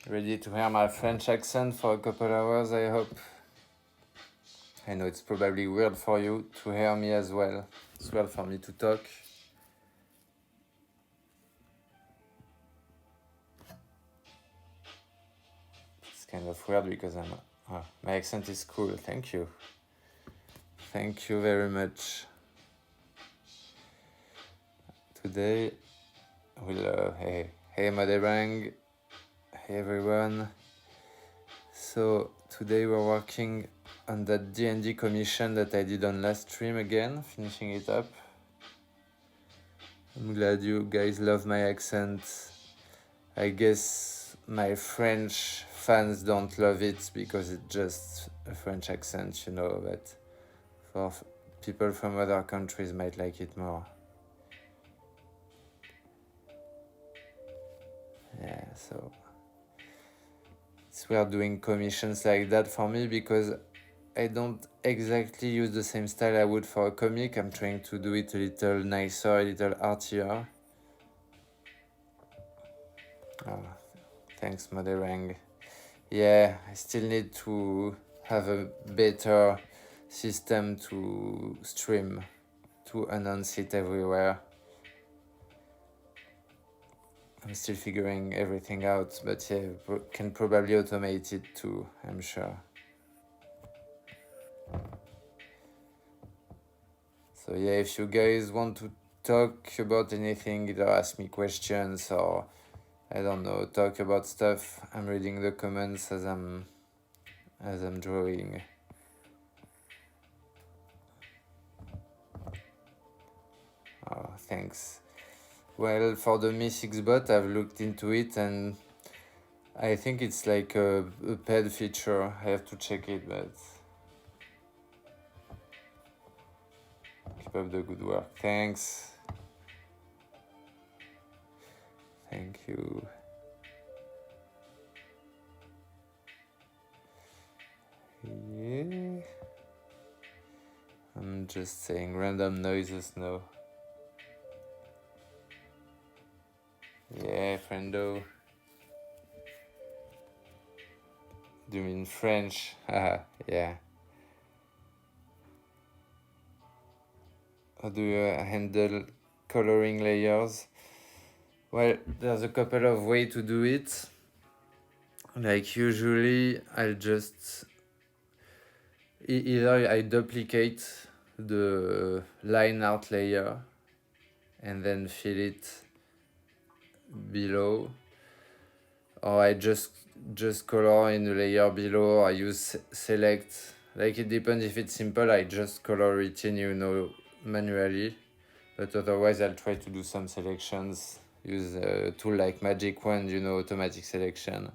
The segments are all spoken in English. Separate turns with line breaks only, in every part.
Ready to hear my French accent for a couple hours, I hope. I know it's probably weird for you to hear me as well. It's weird for me to talk. It's kind of weird because my accent is cool. Thank you. Thank you very much. Today, hey Moderang, hey everyone. So today we're working on that D&D commission that I did on last stream again, finishing it up. I'm glad you guys love my accent. I guess my French fans don't love it because it's just a French accent, you know, but for people from other countries might like it more. Yeah, so it's weird doing commissions like that for me because I don't exactly use the same style I would for a comic. I'm trying to do it a little nicer, a little artier. Oh, thanks, Moderang. Yeah, I still need to have a better system to stream, to announce it everywhere. I'm still figuring everything out, but yeah, can probably automate it too, I'm sure. So yeah, if you guys want to talk about anything, either ask me questions or, I don't know, talk about stuff, I'm reading the comments as I'm drawing. Oh, thanks. Well, for the Mi6 bot, I've looked into it and I think it's like a paid feature. I have to check it, but keep up the good work. Thanks. Thank you. Yeah. I'm just saying random noises now. Yeah, friendo. Do you mean French? Haha, yeah. How do you handle coloring layers? Well, there's a couple of ways to do it. Like usually I'll just either I duplicate the line art layer and then fill it below, or I just color in the layer below. I use select, like it depends. If it's simple, I just color it in, you know, manually, but otherwise I'll try to do some selections, use a tool like Magic Wand, you know, automatic selection.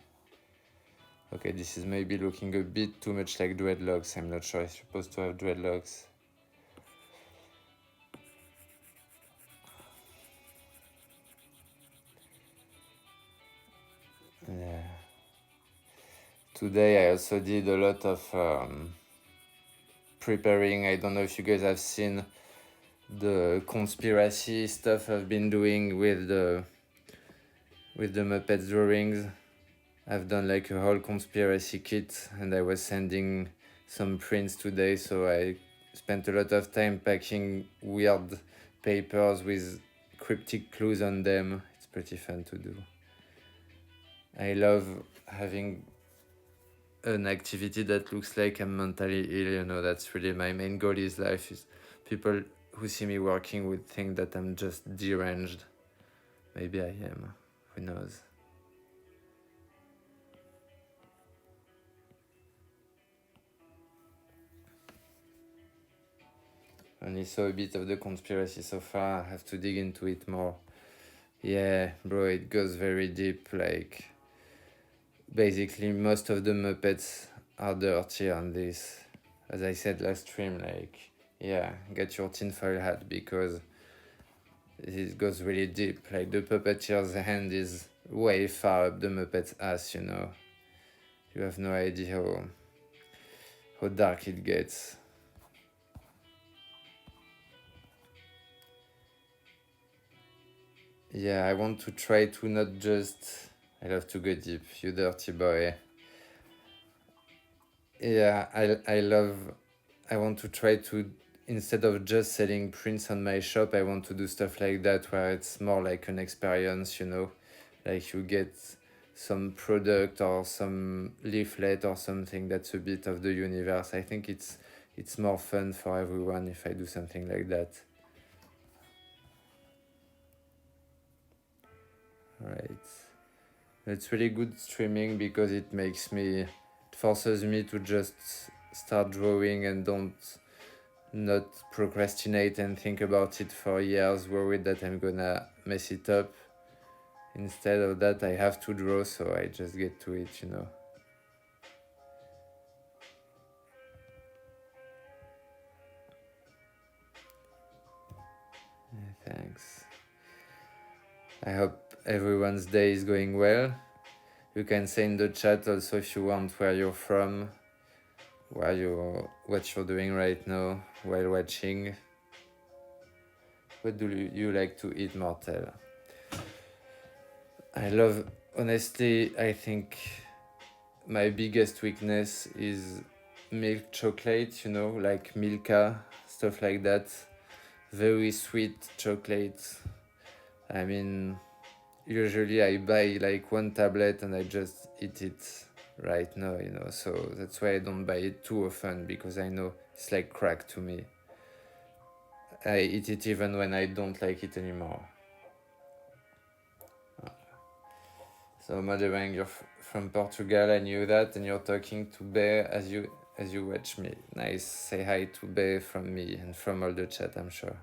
Okay, this is maybe looking a bit too much like dreadlocks. I'm not sure I'm supposed to have dreadlocks. Yeah. Today I also did a lot of preparing. I don't know if you guys have seen the conspiracy stuff I've been doing with the Muppets drawings. I've done like a whole conspiracy kit and I was sending some prints today, so I spent a lot of time packing weird papers with cryptic clues on them. It's pretty fun to do. I love having an activity that looks like I'm mentally ill, you know. That's really my main goal in life. Is people who see me working would think that I'm just deranged. Maybe I am, who knows. Only saw a bit of the conspiracy so far. I have to dig into it more. Yeah, bro, it goes very deep. Like, basically, most of the Muppets are dirty on this. As I said last stream, like, yeah, get your tinfoil hat because it goes really deep. Like, the puppeteer's hand is way far up the Muppet's ass, you know. You have no idea how dark it gets. Yeah, I want to try to not just I love to go deep, you dirty boy. Yeah, I want to try to, instead of just selling prints on my shop, I want to do stuff like that where it's more like an experience, you know, like you get some product or some leaflet or something that's a bit of the universe. I think it's more fun for everyone if I do something like that. Right. It's really good streaming because it forces me to just start drawing and not procrastinate and think about it for years, worried that I'm gonna mess it up. Instead of that, I have to draw, so I just get to it, you know. Yeah, thanks. I hope everyone's day is going well. You can say in the chat also if you want where you're from, what you're doing right now while watching. What do you like to eat, Mortel? Honestly, I think my biggest weakness is milk chocolate, you know, like Milka, stuff like that. Very sweet chocolate. I mean, usually I buy like one tablet and I just eat it right now, you know, so that's why I don't buy it too often, because I know it's like crack to me. I eat it even when I don't like it anymore. So Motherang, you're from Portugal, I knew that, and you're talking to Bear as you watch me. Nice, say hi to Bear from me and from all the chat, I'm sure.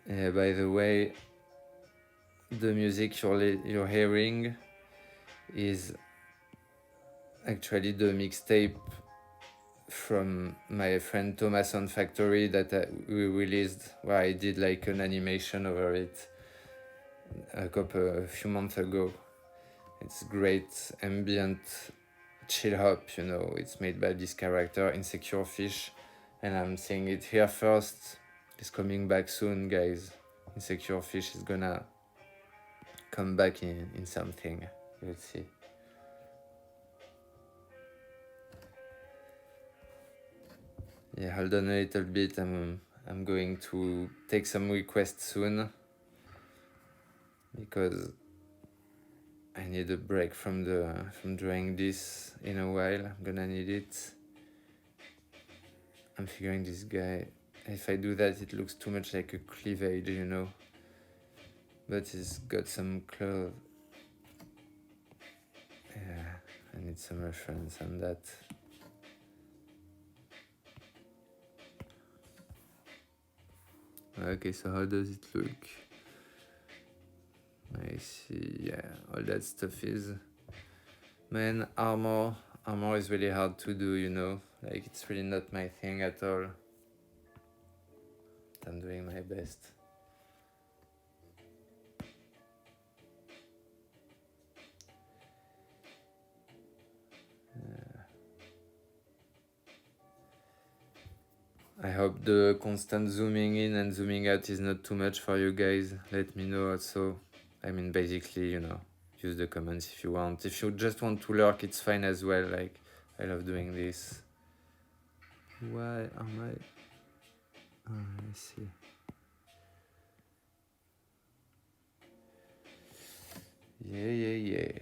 By the way, the music you're hearing is actually the mixtape from my friend Thomas on Factory that we released, where I did like an animation over it a few months ago. It's great ambient chill hop, you know. It's made by this character Insecure Fish, and I'm saying it here first. It's coming back soon, guys. Insecure Fish is gonna come back in something. You'll see. Yeah, hold on a little bit. I'm going to take some requests soon, because I need a break from drawing this in a while. I'm gonna need it. I'm figuring this guy, if I do that, it looks too much like a cleavage, you know. But he's got some clothes. Yeah, I need some reference on that. Okay, so how does it look? I see, yeah, all that stuff is... Man, armor is really hard to do, you know. Like, it's really not my thing at all. I'm doing my best. I hope the constant zooming in and zooming out is not too much for you guys. Let me know also. I mean, basically, you know, use the comments if you want. If you just want to lurk, it's fine as well. Like, I love doing this. Why am I... Oh, I see. Yeah.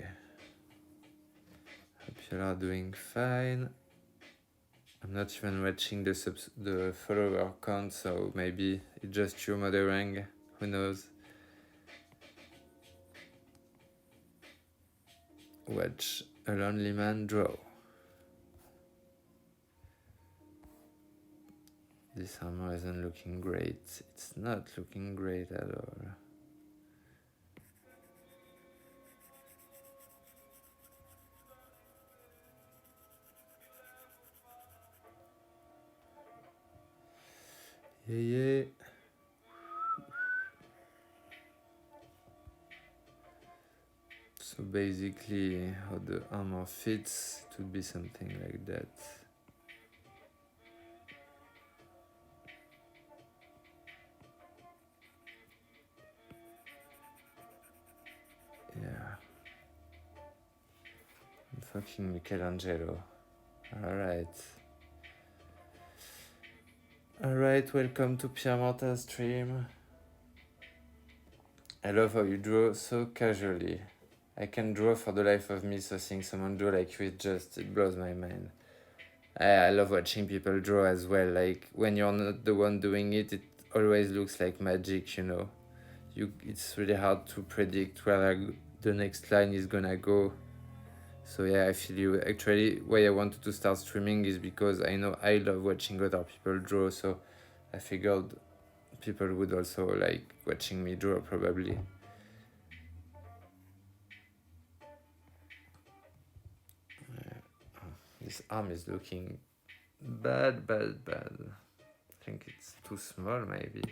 Hope you are doing fine. I'm not even watching the follower count, so maybe it's just you, Motherang. Who knows? Watch a lonely man draw. This armor isn't looking great. It's not looking great at all. Yeah. So basically, how the armor fits, it would be something like that. Fucking Michelangelo. Alright. Alright, welcome to Pierre Mortel stream. I love how you draw so casually. I can draw for the life of me, so seeing someone draw like you, it blows my mind. I love watching people draw as well. Like, when you're not the one doing it, it always looks like magic, you know. It's really hard to predict where the next line is gonna go. So yeah, I feel you. Actually, why I wanted to start streaming is because I know I love watching other people draw, so I figured people would also like watching me draw, probably. This arm is looking bad. I think it's too small, maybe.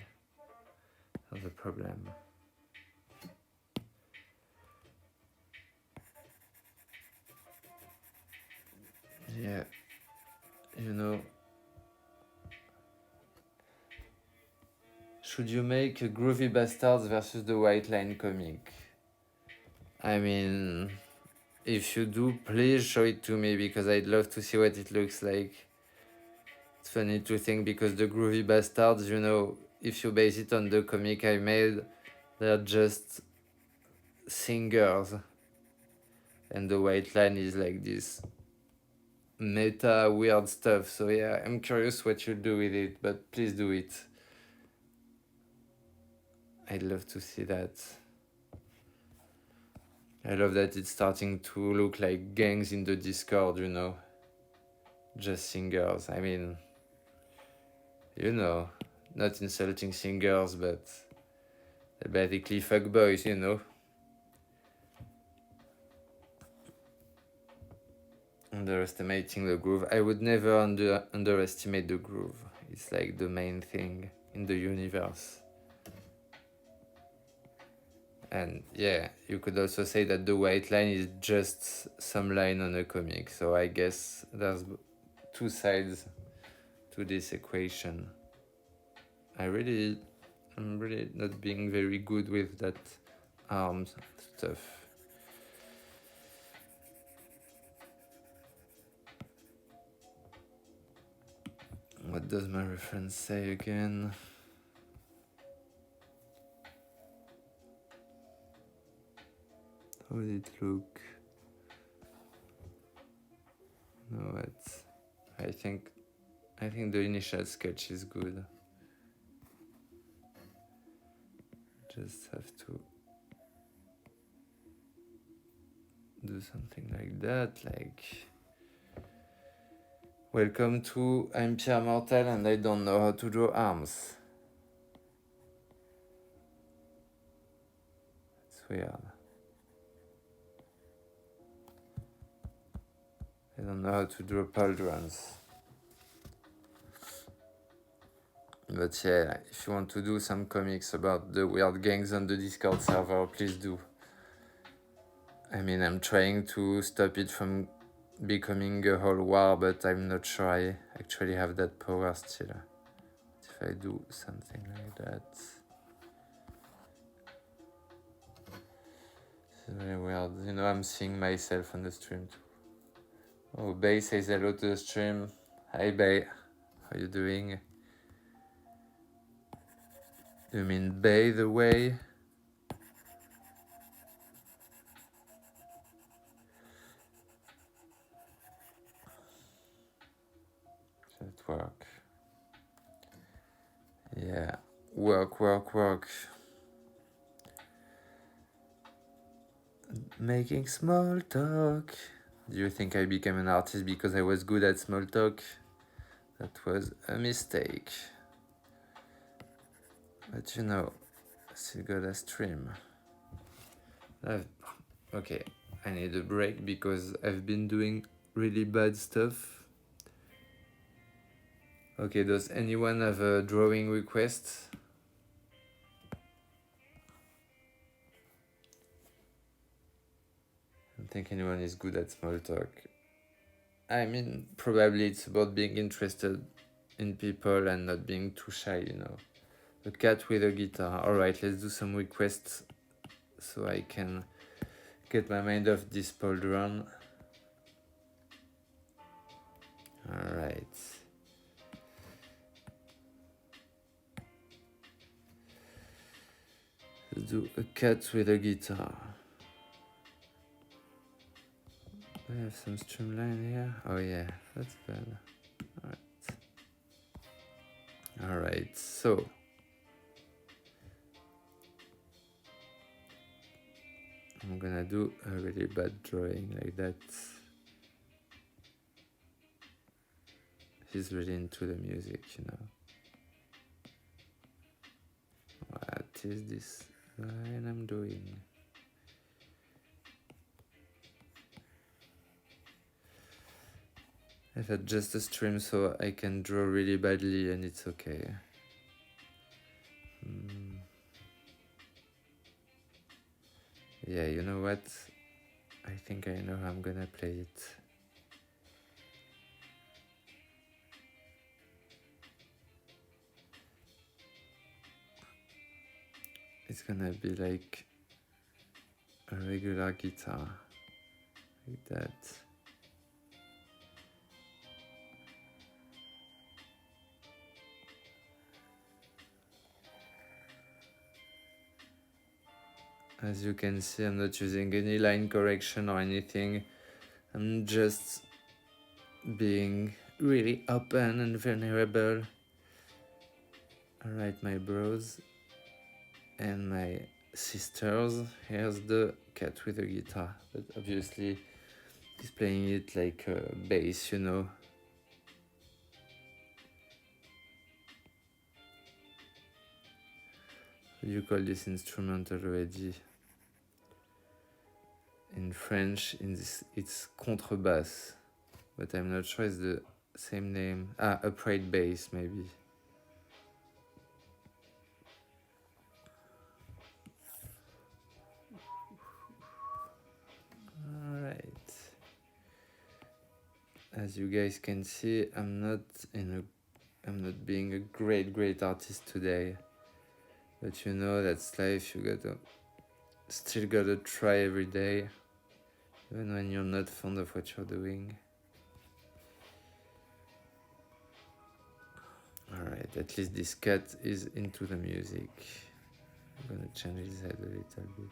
That's the problem. Yeah, you know, should you make a Groovy Bastards versus the White Line comic? I mean, if you do, please show it to me, because I'd love to see what it looks like. It's funny to think, because the Groovy Bastards, you know, if you base it on the comic I made, they're just singers. And the White Line is like this meta weird stuff. So yeah, I'm curious what you'll do with it, but please do it. I'd love to see that. I love that it's starting to look like gangs in the Discord, you know. Just singers. I mean, you know, not insulting singers, but they're basically fuckboys, you know. Underestimating the groove. I would never underestimate the groove. It's like the main thing in the universe. And yeah, you could also say that the White Line is just some line on a comic. So I guess there's two sides to this equation. I'm really not being very good with that arm stuff. What does my reference say again? How did it look? No, I think the initial sketch is good. Just have to do something like that, like, welcome to I'm Pierre Mortel and I don't know how to draw arms. It's weird. I don't know how to draw pauldrons. But yeah, if you want to do some comics about the weird gangs on the Discord server, please do. I mean, I'm trying to stop it from becoming a whole war, but I'm not sure I actually have that power still. If I do something like that. It's very weird. You know, I'm seeing myself on the stream too. Oh, Bay says hello to the stream. Hi, Bay. How you doing? You mean Bay the way? Does it work? Yeah. Work. Making small talk. Do you think I became an artist because I was good at small talk? That was a mistake. But you know, I still got a stream. Okay, I need a break because I've been doing really bad stuff. Okay, does anyone have a drawing request? I don't think anyone is good at small talk. I mean, probably it's about being interested in people and not being too shy, you know. A cat with a guitar. Alright, let's do some requests so I can get my mind off this pauldron. Alright. Let's do a cat with a guitar. We have some streamline here. Oh yeah, that's bad. Alright, so I'm gonna do a really bad drawing like that. He's really into the music, you know. What is this line I'm doing? I've had just a stream so I can draw really badly and it's okay. Yeah, you know what? I think I know how I'm gonna play it. It's gonna be like a regular guitar, like that. As you can see, I'm not using any line correction or anything. I'm just being really open and vulnerable. Alright, my bros and my sisters. Here's the cat with a guitar, but obviously he's playing it like a bass, you know. You call this instrument already? In French, it's contrebasse, but I'm not sure it's the same name. Upright bass, maybe. Alright. As you guys can see, I'm not being a great artist today. But you know, that's life. You still gotta try every day, even when you're not fond of what you're doing. Alright, at least this cat is into the music. I'm gonna change his head a little bit.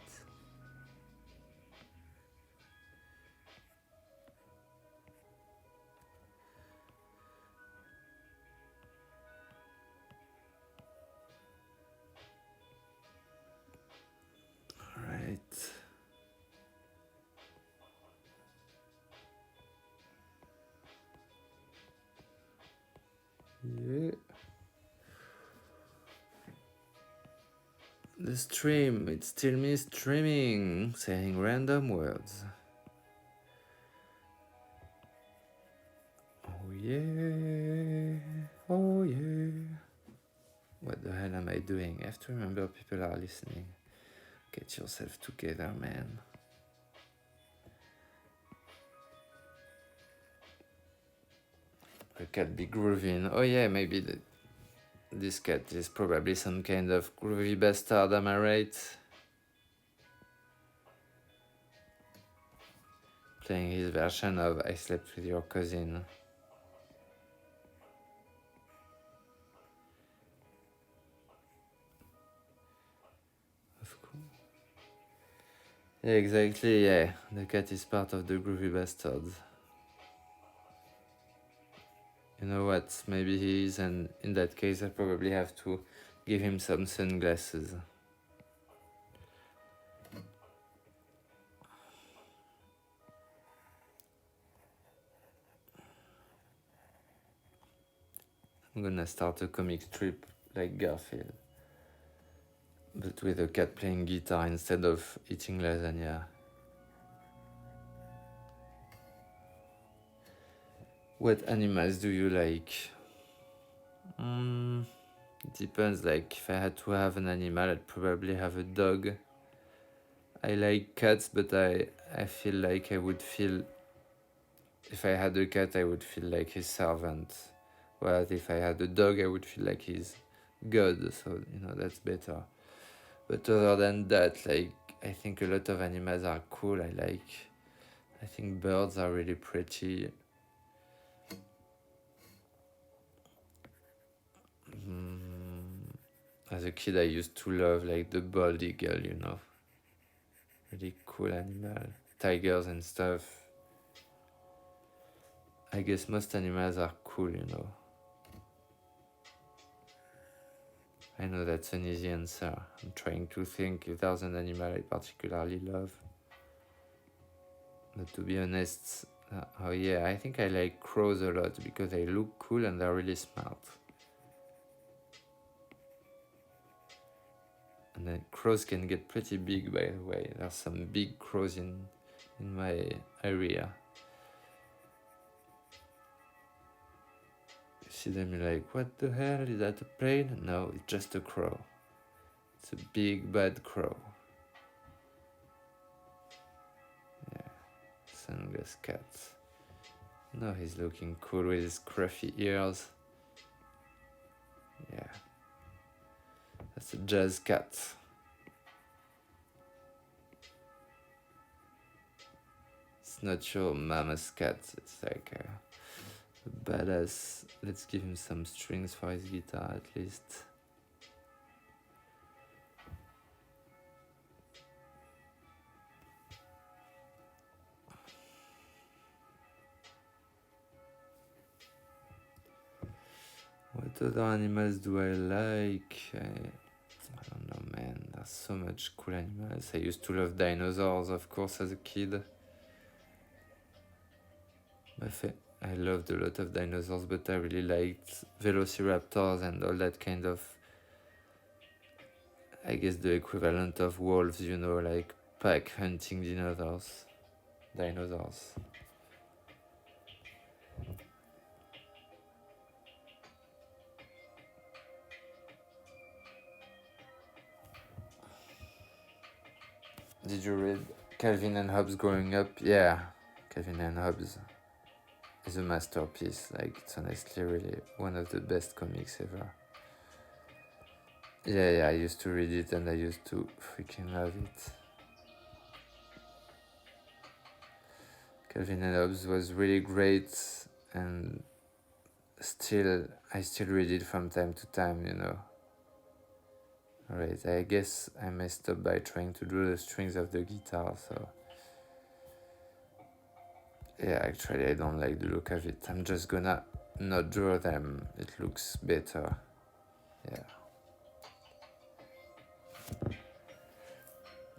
Alright. Yeah. The stream, it's still me streaming, saying random words. Oh yeah, oh yeah. What the hell am I doing? I have to remember people are listening. Get yourself together, man. The cat be grooving. Oh yeah, maybe this cat is probably some kind of groovy bastard, am I right? Playing his version of I Slept With Your Cousin. Of course. Yeah, exactly, yeah. The cat is part of the groovy bastards. You know what? Maybe he is, and in that case I probably have to give him some sunglasses. I'm gonna start a comic strip like Garfield, but with a cat playing guitar instead of eating lasagna. What animals do you like? It depends, like if I had to have an animal, I'd probably have a dog. I like cats, but I feel like I would feel, if I had a cat, I would feel like his servant. Whereas if I had a dog, I would feel like his god, so, you know, that's better. But other than that, like, I think a lot of animals are cool. I think birds are really pretty. As a kid, I used to love like the bald eagle, you know. Really cool animal. Tigers and stuff. I guess most animals are cool, you know. I know that's an easy answer. I'm trying to think if there's an animal I particularly love. But to be honest, oh yeah, I think I like crows a lot because they look cool and they're really smart. And then crows can get pretty big, by the way. There's some big crows in my area. You see them, you're like, what the hell, is that a plane? No, it's just a crow. It's a big bad crow. Yeah, sunglass cat. No, he's looking cool with his scruffy ears. Yeah, that's a jazz cat. It's not your mama's cat, it's like a badass. Let's give him some strings for his guitar at least. What other animals do I like? I don't know, man. There's so much cool animals. I used to love dinosaurs, of course, as a kid. I loved a lot of dinosaurs, but I really liked velociraptors and all that kind of, I guess, the equivalent of wolves, you know, like pack hunting dinosaurs. Did you read Calvin and Hobbes growing up? Yeah, Calvin and Hobbes is a masterpiece. Like, it's honestly really one of the best comics ever. Yeah, I used to read it and I used to freaking love it. Calvin and Hobbes was really great, and I still read it from time to time, you know. Alright, I guess I messed up by trying to draw the strings of the guitar, so yeah, actually I don't like the look of it. I'm just gonna not draw them, it looks better. Yeah.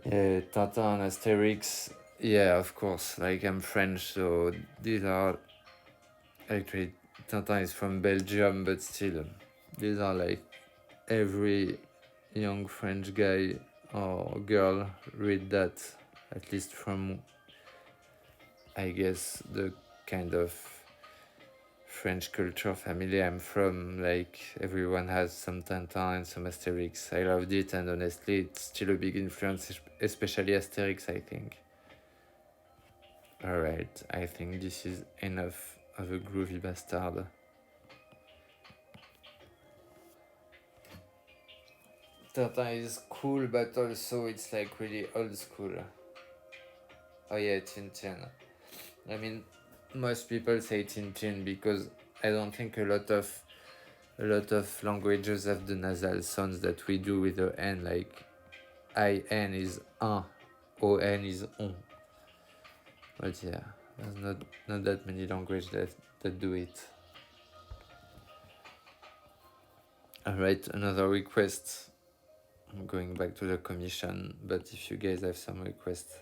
Yeah, Tintin and Asterix, yeah, of course, like I'm French, so these are, actually Tintin is from Belgium, but still, these are like every young French guy or girl read that, at least from, I guess, the kind of French culture family I'm from. Like, everyone has some Tintin and some Asterix. I loved it, and honestly, it's still a big influence, especially Asterix, I think. Alright, I think this is enough of a groovy bastard. Tintin is cool, but also it's like really old school. Oh yeah, Tintin. I mean, most people say Tintin because I don't think a lot of languages have the nasal sounds that we do with the N, like IN is un, ON is on. But yeah, there's not that many languages that do it. Alright, another request. I'm going back to the commission, but if you guys have some requests.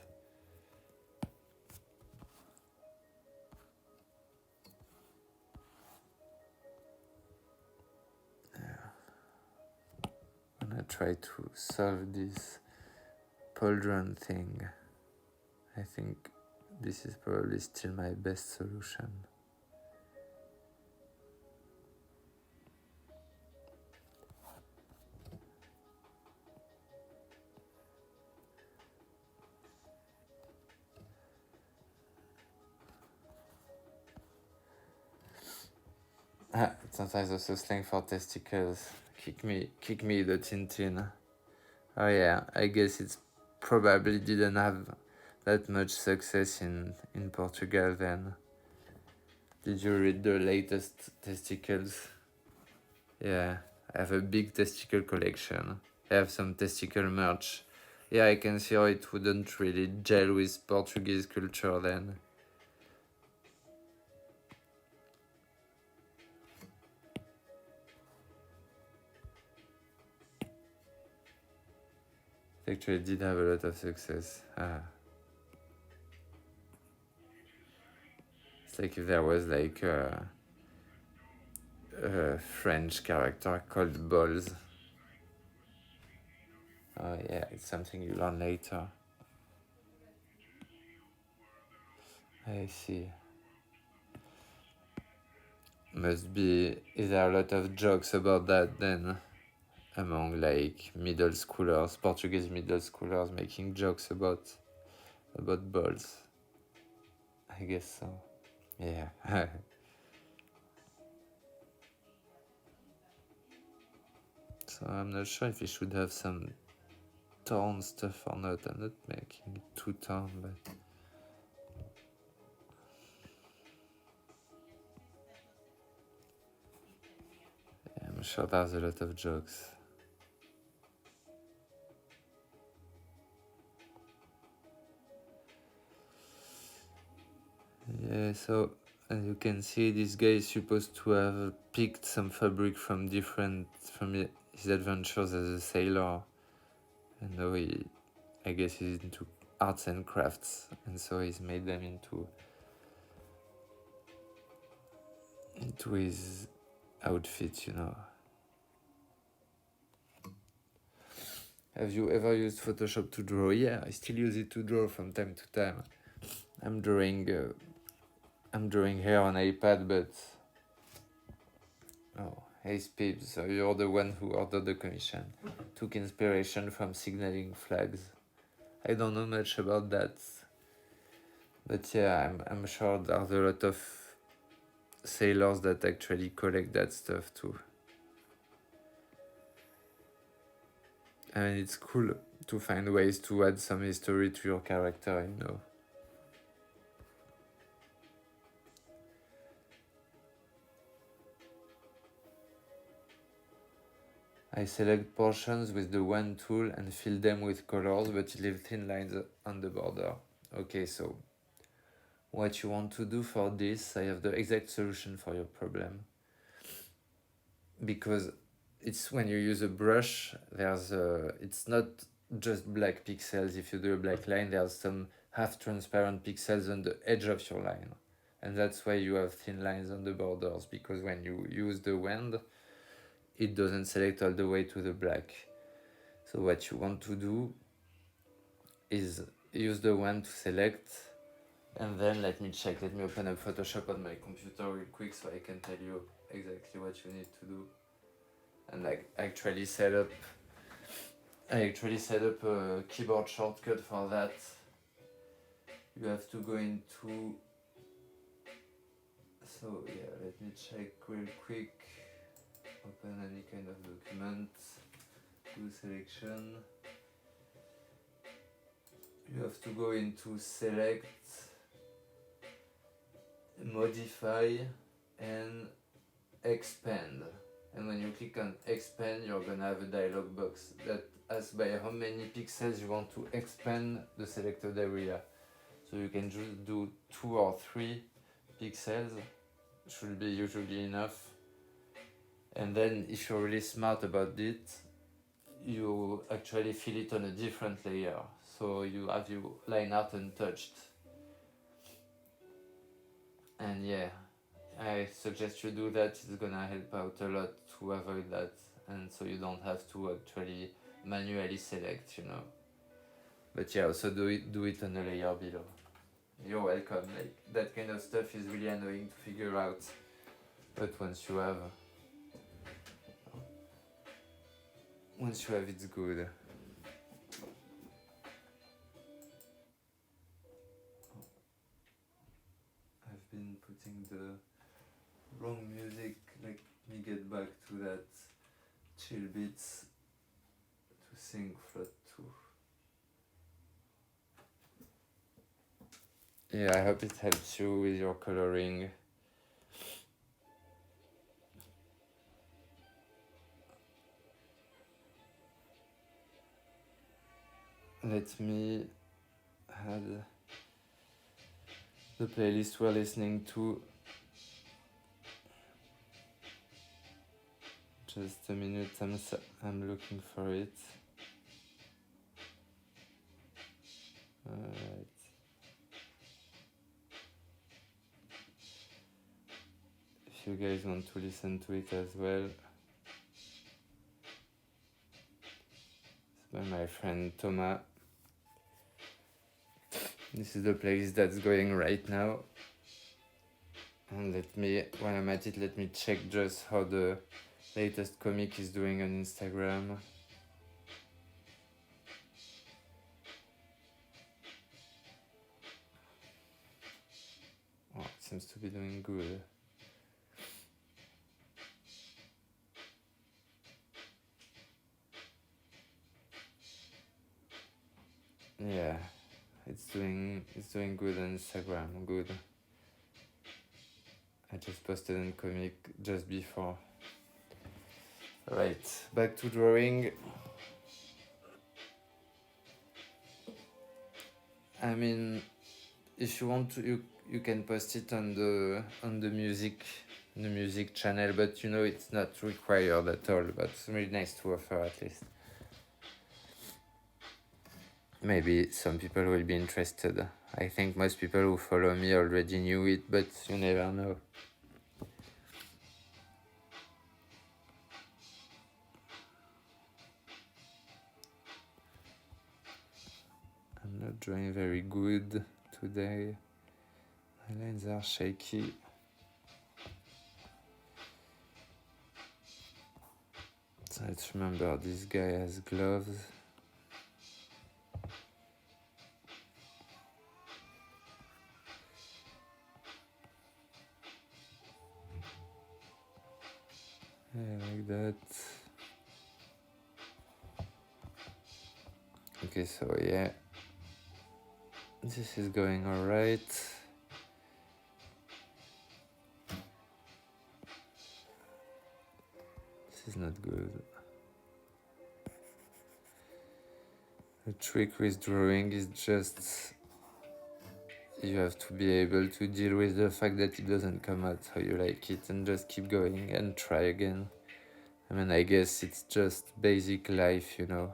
I'm gonna try to solve this pauldron thing. I think this is probably still my best solution. Sometimes also slang for testicles. Kick me the Tintin. Oh yeah, I guess it's probably didn't have that much success in Portugal then. Did you read the latest testicles? Yeah, I have a big testicle collection. I have some testicle merch. Yeah, I can see how it wouldn't really gel with Portuguese culture then. It actually did have a lot of success. It's like if there was like a French character called Balls. Oh yeah, it's something you learn later. I see. Is there a lot of jokes about that then? Among like middle schoolers, Portuguese middle schoolers making jokes about balls. I guess so. Yeah. So I'm not sure if we should have some torn stuff or not. I'm not making it too torn, but yeah, I'm sure there's a lot of jokes. Yeah, so as you can see, this guy is supposed to have picked some fabric from his adventures as a sailor, and now I guess he's into arts and crafts, and so he's made them into his outfit, you know. Have you ever used Photoshop to draw? Yeah, I still use it to draw from time to time. I'm drawing here on iPad, but oh, hey Spibbs, so you're the one who ordered the commission. Took inspiration from signaling flags. I don't know much about that, but yeah, I'm sure there's a lot of sailors that actually collect that stuff too. I mean, it's cool to find ways to add some history to your character, you know. I select portions with the wand tool and fill them with colors, but leave thin lines on the border. Okay, so what you want to do for this, I have the exact solution for your problem. Because it's when you use a brush, it's not just black pixels. If you do a black line, there's some half transparent pixels on the edge of your line. And that's why you have thin lines on the borders, because when you use the wand, it doesn't select all the way to the black. So what you want to do is use the wand to select, and then let me open up Photoshop on my computer real quick so I can tell you exactly what you need to do. And I actually set up a keyboard shortcut for that. You have to go into, so yeah, let me check real quick. Open any kind of document, do selection. You have to go into select, modify, and expand. And when you click on expand, you're gonna have a dialog box that asks by how many pixels you want to expand the selected area. So you can just do 2 or 3 pixels, should be usually enough. And then if you're really smart about it, you actually fill it on a different layer. So you have your line art untouched. And yeah, I suggest you do that. It's gonna help out a lot to avoid that, and so you don't have to actually manually select, you know. But yeah, also do it on the layer below. You're welcome. Like, that kind of stuff is really annoying to figure out, but once you have it's good. I've been putting the wrong music. Let me get back to that chill beats to sing flat too. Yeah, I hope it helps you with your coloring. let me add the playlist we're listening to. Just a minute, I'm looking for it. Alright. If you guys want to listen to it as well, it's by my friend Thomas. This is the playlist that's going right now. And while I'm at it, let me check just how the latest comic is doing on Instagram. Oh, it seems to be doing good. Yeah, it's doing good on Instagram, good. I just posted a comic just before. Right, back to drawing. I mean, if you want to, you can post it on the music channel, but you know it's not required at all. But it's really nice to offer at least. Maybe some people will be interested. I think most people who follow me already knew it, but you never know. I'm not drawing very good today. My lines are shaky. So let's remember this guy has gloves. Yeah, like that. Okay, so yeah, this is going alright. This is not good. The trick with drawing is just you have to be able to deal with the fact that it doesn't come out how you like it and just keep going and try again. I mean, I guess it's just basic life, you know.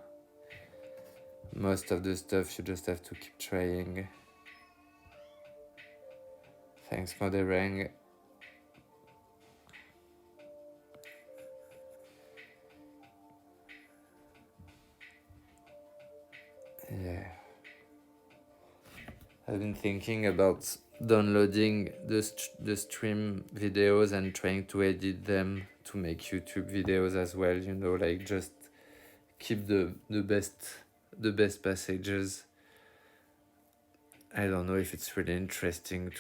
Most of the stuff you just have to keep trying. Thanks, Moderang. Yeah. I've been thinking about downloading the stream videos and trying to edit them to make YouTube videos as well, you know, like just keep the best passages. I don't know if it's really interesting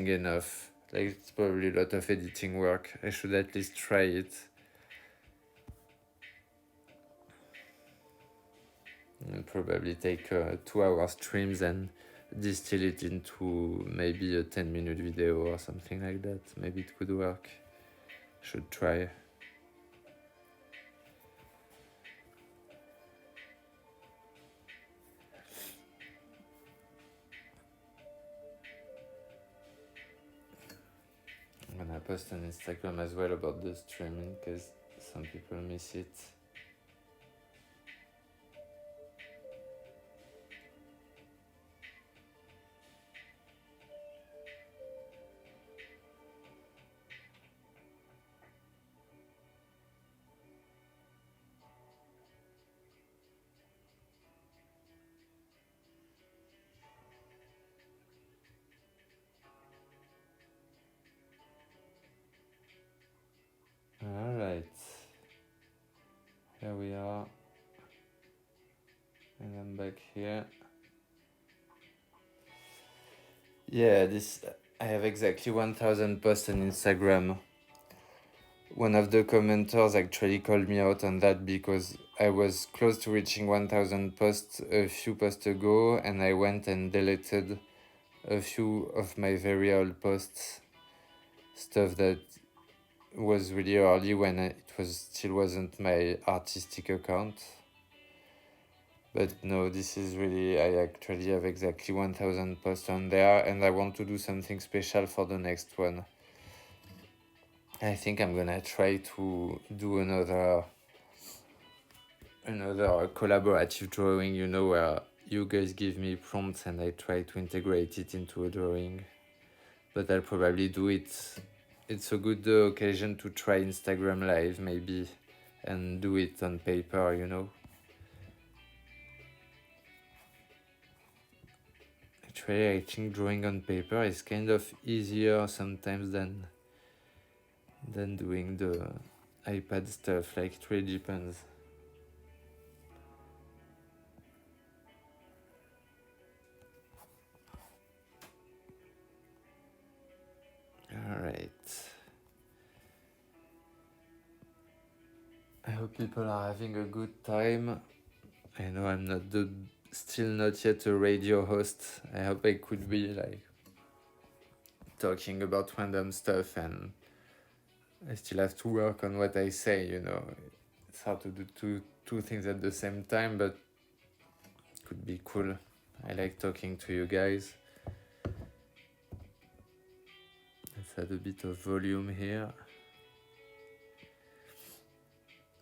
enough. Like, it's probably a lot of editing work. I should at least try it. I'll probably take 2-hour streams and distill it into maybe a 10-minute video or something like that. Maybe it could work. Should try. I'm gonna post on Instagram as well about the streaming because some people miss it. Alright, here we are, and I'm back here. Yeah, I have exactly 1,000 posts on Instagram. One of the commenters actually called me out on that because I was close to reaching 1,000 posts a few posts ago, and I went and deleted a few of my very old posts, stuff that was really early when it still wasn't my artistic account. But no, this is really, I actually have exactly 1000 posts on there, and I want to do something special for the next one. I think I'm gonna try to do another collaborative drawing, you know, where you guys give me prompts and I try to integrate it into a drawing. But I'll probably do it. It's a good occasion to try Instagram Live maybe and do it on paper, you know. Actually, I think drawing on paper is kind of easier sometimes than doing the iPad stuff. Like, it really depends. Alright. I hope people are having a good time. I know I'm still not yet a radio host. I hope I could be like talking about random stuff, and I still have to work on what I say, you know. It's hard to do two things at the same time, but it could be cool. I like talking to you guys. Let's add a bit of volume here.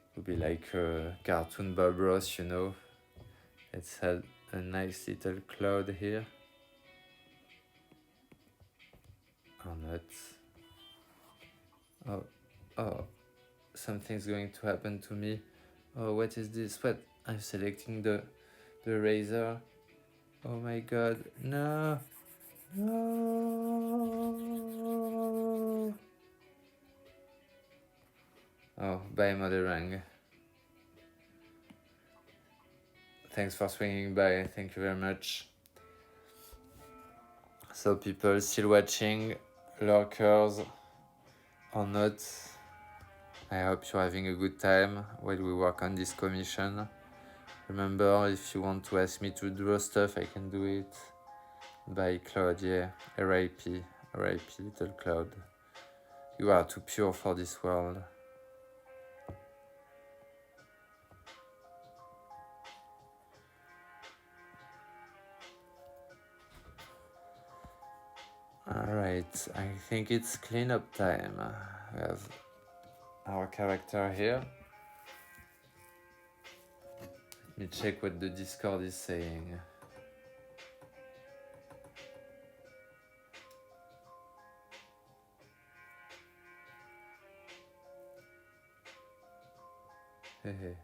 It would be like a cartoon Bob Ross, you know. Let's add a nice little cloud here. Or not. Oh, something's going to happen to me. Oh, what is this? What? I'm selecting the razor. Oh my god, no! No! Oh, bye, Motherang. Thanks for swinging by, thank you very much. So, people still watching, lurkers or not, I hope you're having a good time while we work on this commission. Remember, if you want to ask me to draw stuff, I can do it. By Cloud, yeah. R.I.P. Little Cloud. You are too pure for this world. Alright, I think it's cleanup time. We have our character here. Let me check what the Discord is saying. Hehe,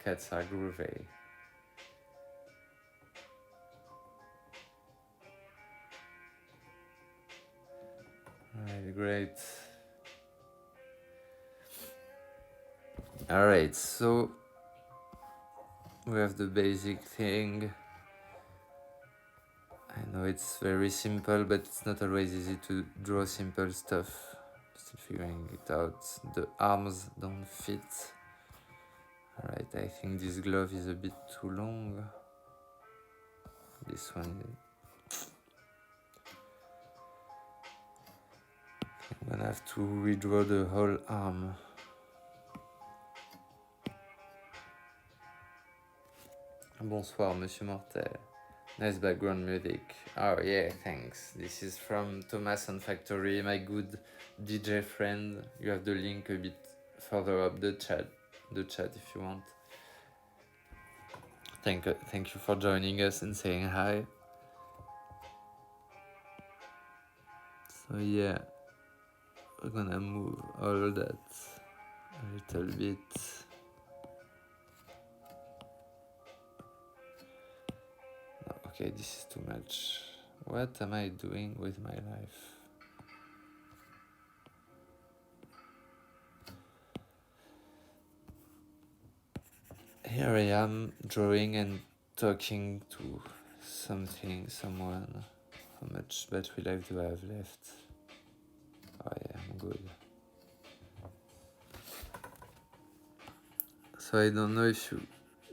cats are groovy. Alright, great. Alright, so we have the basic thing. I know it's very simple, but it's not always easy to draw simple stuff. Still figuring it out. The arms don't fit. Alright, I think this glove is a bit too long. This one I'm gonna have to redraw the whole arm. Bonsoir, Monsieur Mortel. Nice background music. Oh yeah, thanks. This is from Thomas on Factory, my good DJ friend. You have the link a bit further up the chat if you want. Thank you for joining us and saying hi. So yeah, we're gonna move all that a little bit. No, okay, this is too much. What am I doing with my life? Here I am drawing and talking to someone. How much battery life do I have left? Oh yeah, I'm good. So I don't know if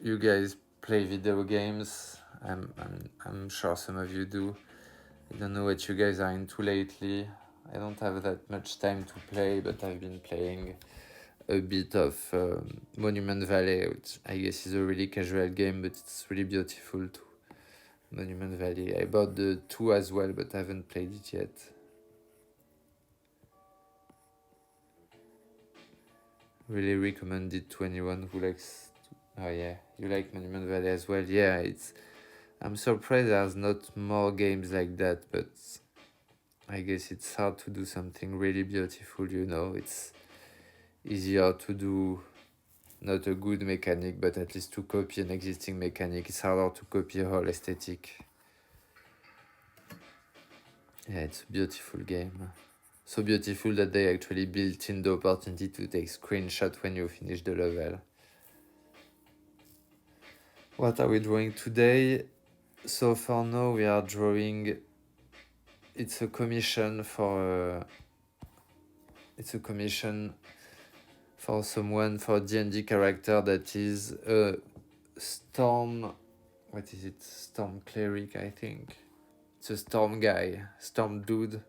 you guys play video games. I'm sure some of you do. I don't know what you guys are into lately. I don't have that much time to play, but I've been playing a bit of Monument Valley, which I guess is a really casual game, but it's really beautiful too. Monument Valley. I bought the 2 as well, but I haven't played it yet. Really recommend it to anyone who likes... Oh yeah, you like Monument Valley as well? Yeah, I'm surprised there's not more games like that, but I guess it's hard to do something really beautiful, you know. It's easier to do not a good mechanic, but at least to copy an existing mechanic. It's harder to copy a whole aesthetic. Yeah, it's a beautiful game. So beautiful that they actually built in the opportunity to take screenshot when you finish the level. What are we drawing today? So for now we are drawing... It's a commission for someone, for D&D character that is a storm... What is it? Storm cleric, I think. It's a storm guy, storm dude,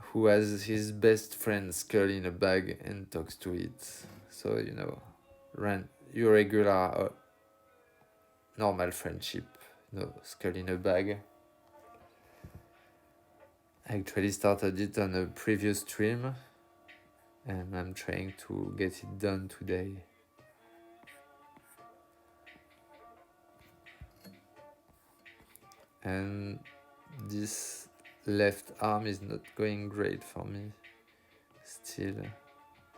who has his best friend skull in a bag and talks to it. So, you know, your regular normal friendship, you know, skull in a bag. I actually started it on a previous stream, and I'm trying to get it done today. And this left arm is not going great for me still,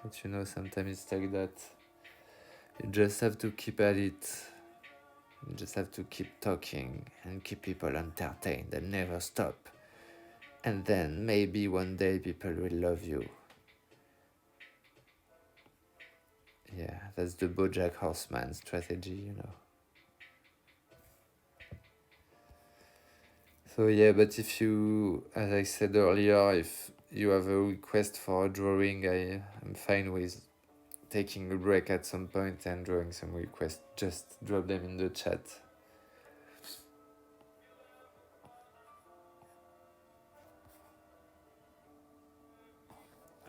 but you know, sometimes it's like that. You just have to keep at it. You just have to keep talking and keep people entertained and never stop. And then maybe one day people will love you. Yeah, that's the BoJack Horseman strategy, you know. So yeah, but if you, as I said earlier, if you have a request for a drawing, I'm fine with taking a break at some point and drawing some requests. Just drop them in the chat.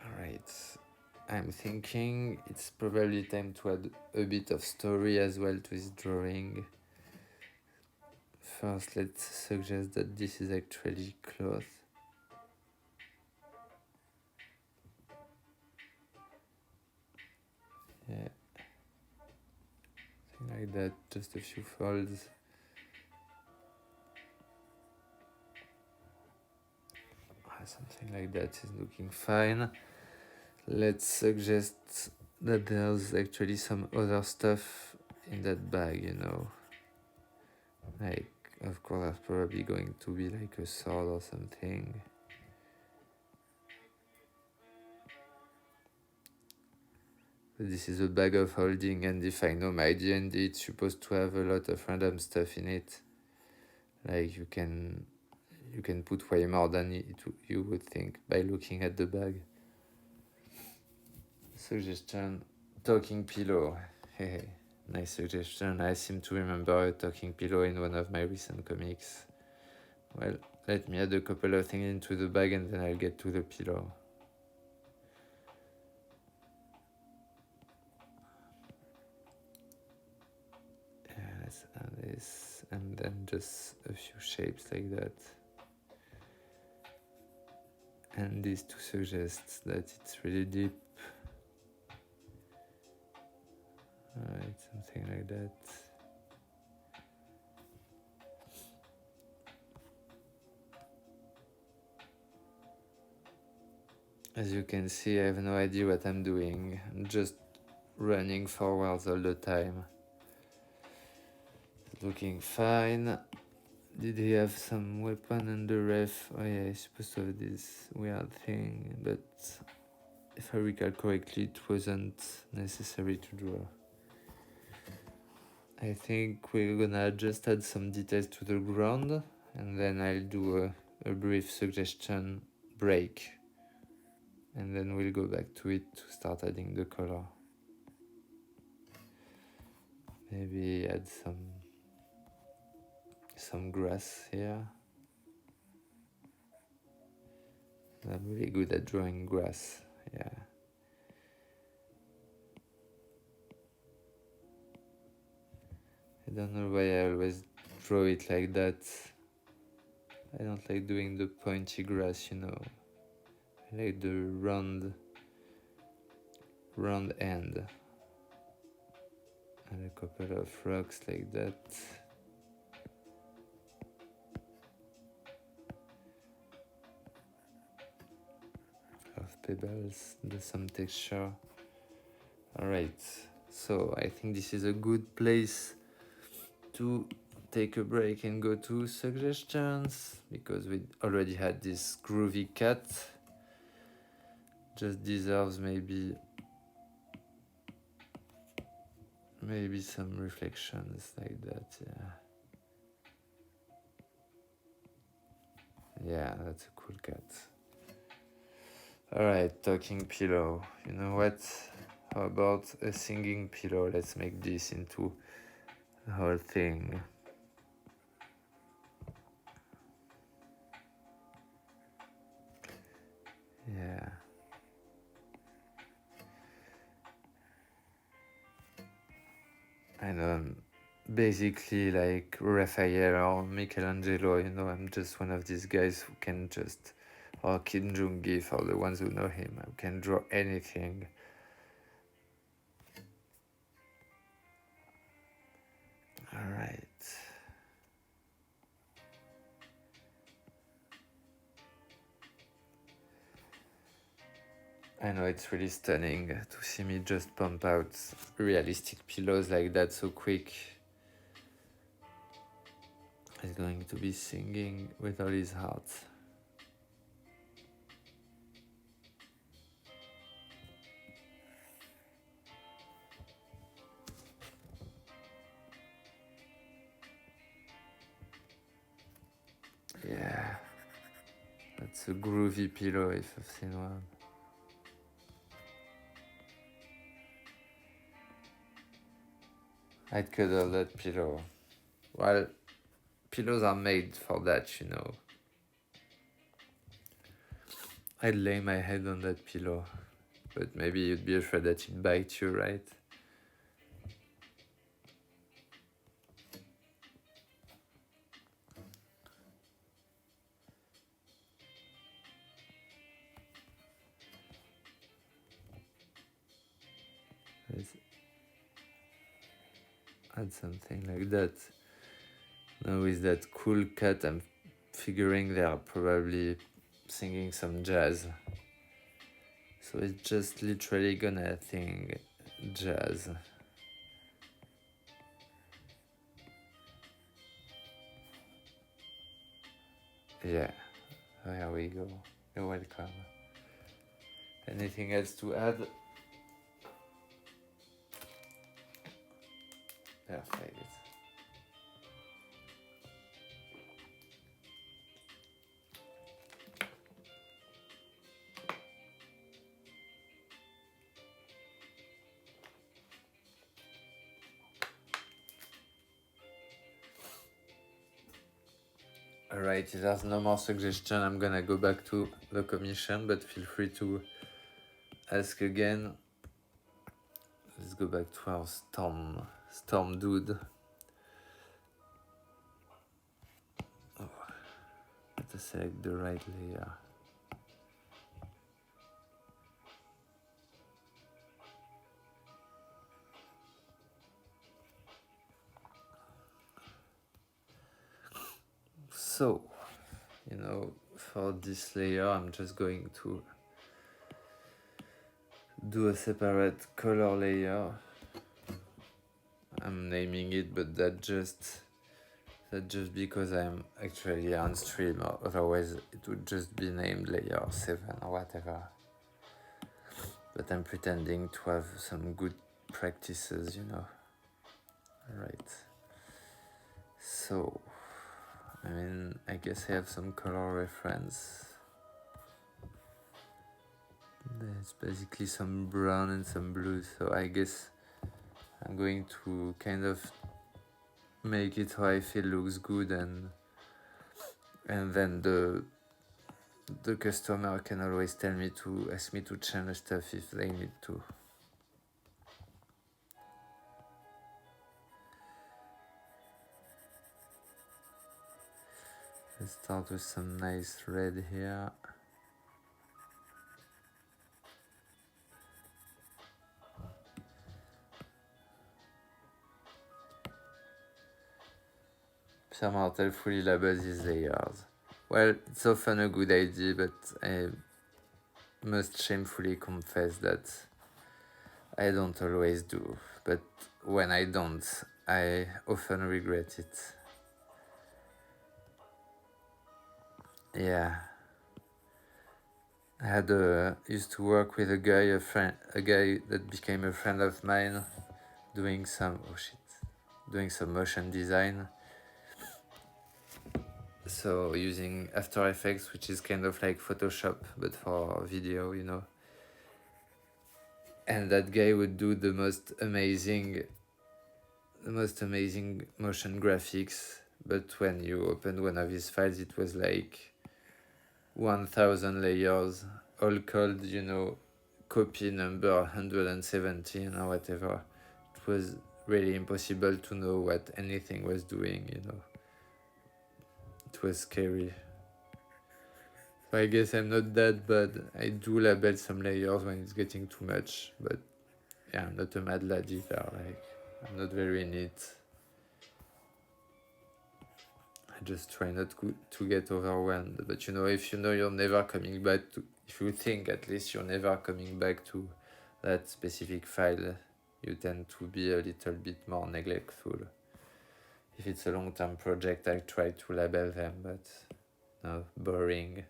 Alright, I'm thinking it's probably time to add a bit of story as well to this drawing. First, let's suggest that this is actually cloth. Yeah, something like that, just a few folds. Something like that is looking fine. Let's suggest that there's actually some other stuff in that bag, you know. Like, of course, there's probably going to be like a sword or something. But this is a bag of holding, and if I know my D&D, it's supposed to have a lot of random stuff in it. Like, you can put way more than you would think by looking at the bag. Suggestion, talking pillow. Hey, nice suggestion. I seem to remember a talking pillow in one of my recent comics. Well, let me add a couple of things into the bag and then I'll get to the pillow. Yeah, let's add this, and then just a few shapes like that. And this to suggest that it's really deep. Alright, something like that. As you can see, I have no idea what I'm doing. I'm just running forwards all the time. It's looking fine. Did he have some weapon in the ref? Oh yeah, he's supposed to have this weird thing, but if I recall correctly, it wasn't necessary to draw. I think we're gonna just add some details to the ground, and then I'll do a brief suggestion break. And then we'll go back to it to start adding the color. Maybe add some grass here. I'm really good at drawing grass, yeah. I don't know why I always draw it like that. I don't like doing the pointy grass, you know. I like the round end. And a couple of rocks like that. Of pebbles, there's some texture. Alright, so I think this is a good place to take a break and go to suggestions, because we already had this groovy cat. Just deserves maybe some reflections like that. Yeah, that's a cool cat. Alright, talking pillow. You know what? How about a singing pillow? Let's make this into a whole thing. Yeah. I know I'm basically like Raphael or Michelangelo, you know, I'm just one of these guys who can just, or Kim Jong-gi for the ones who know him, who can draw anything. Alright. I know it's really stunning to see me just pump out realistic pillows like that so quick. He's going to be singing with all his heart. Yeah, that's a groovy pillow if I've seen one. I'd cuddle that pillow. Well, pillows are made for that, you know. I'd lay my head on that pillow, but maybe you'd be afraid that it'd bite you, right? Let's add something like that. Now with that cool cat, I'm figuring they are probably singing some jazz. So it's just literally gonna sing jazz. Yeah, there we go. You're welcome. Anything else to add? Perfect. Alright, if there's no more suggestion, I'm gonna go back to the commission, but feel free to ask again. Let's go back to our storm dude. Oh, let us select the right layer. So, you know, for this layer, I'm just going to do a separate color layer. I'm naming it, but that just because I'm actually on stream, or otherwise it would just be named layer 7 or whatever. But I'm pretending to have some good practices, you know. Alright. So, I mean, I guess I have some color reference. There's basically some brown and some blue, so I guess I'm going to kind of make it how I feel looks good, and then the customer can always ask me to change stuff if they need to. Let's start with some nice red here. Pierre Mortel fully labels his layers. Well, it's often a good idea, but I must shamefully confess that I don't always do. But when I don't, I often regret it. Yeah. I used to work with a guy that became a friend of mine, doing some motion design. So using After Effects, which is kind of like Photoshop but for video, you know. And that guy would do the most amazing motion graphics, but when you opened one of his files, it was like 1000 layers, all called, you know, copy number 117 or whatever. It was really impossible to know what anything was doing, you know. It was scary. So I guess I'm not that bad. I do label some layers when it's getting too much, but yeah, I'm not a mad lad either. Like, I'm not very neat. I just try not to get overwhelmed. But you know, if you know you're never coming back to, if you think at least you're never coming back to that specific file, you tend to be a little bit more neglectful. If it's a long-term project, I try to label them, but no, boring.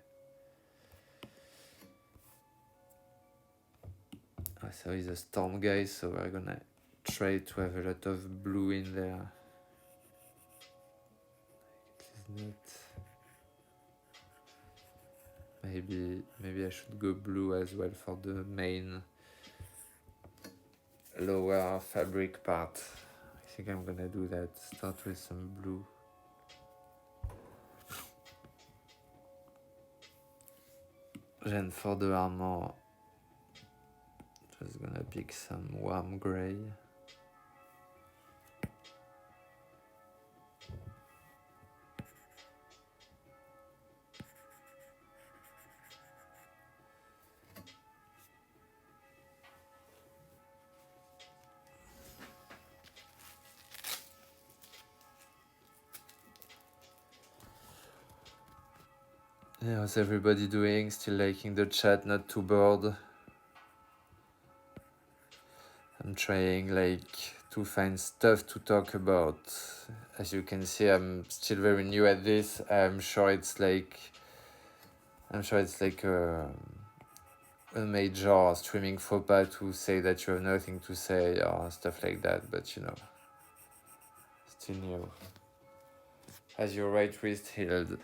So he's a storm guy, so we're gonna try to have a lot of blue in there. It is not. Maybe I should go blue as well for the main lower fabric part. I think I'm gonna do that. Start with some blue. Then for the armor, just gonna pick some warm gray. Yeah, how's everybody doing? Still liking the chat, not too bored. I'm trying to find stuff to talk about. As you can see, I'm still very new at this. I'm sure it's like a major streaming faux pas to say that you have nothing to say or stuff like that, but you know, still new. Has your right wrist healed?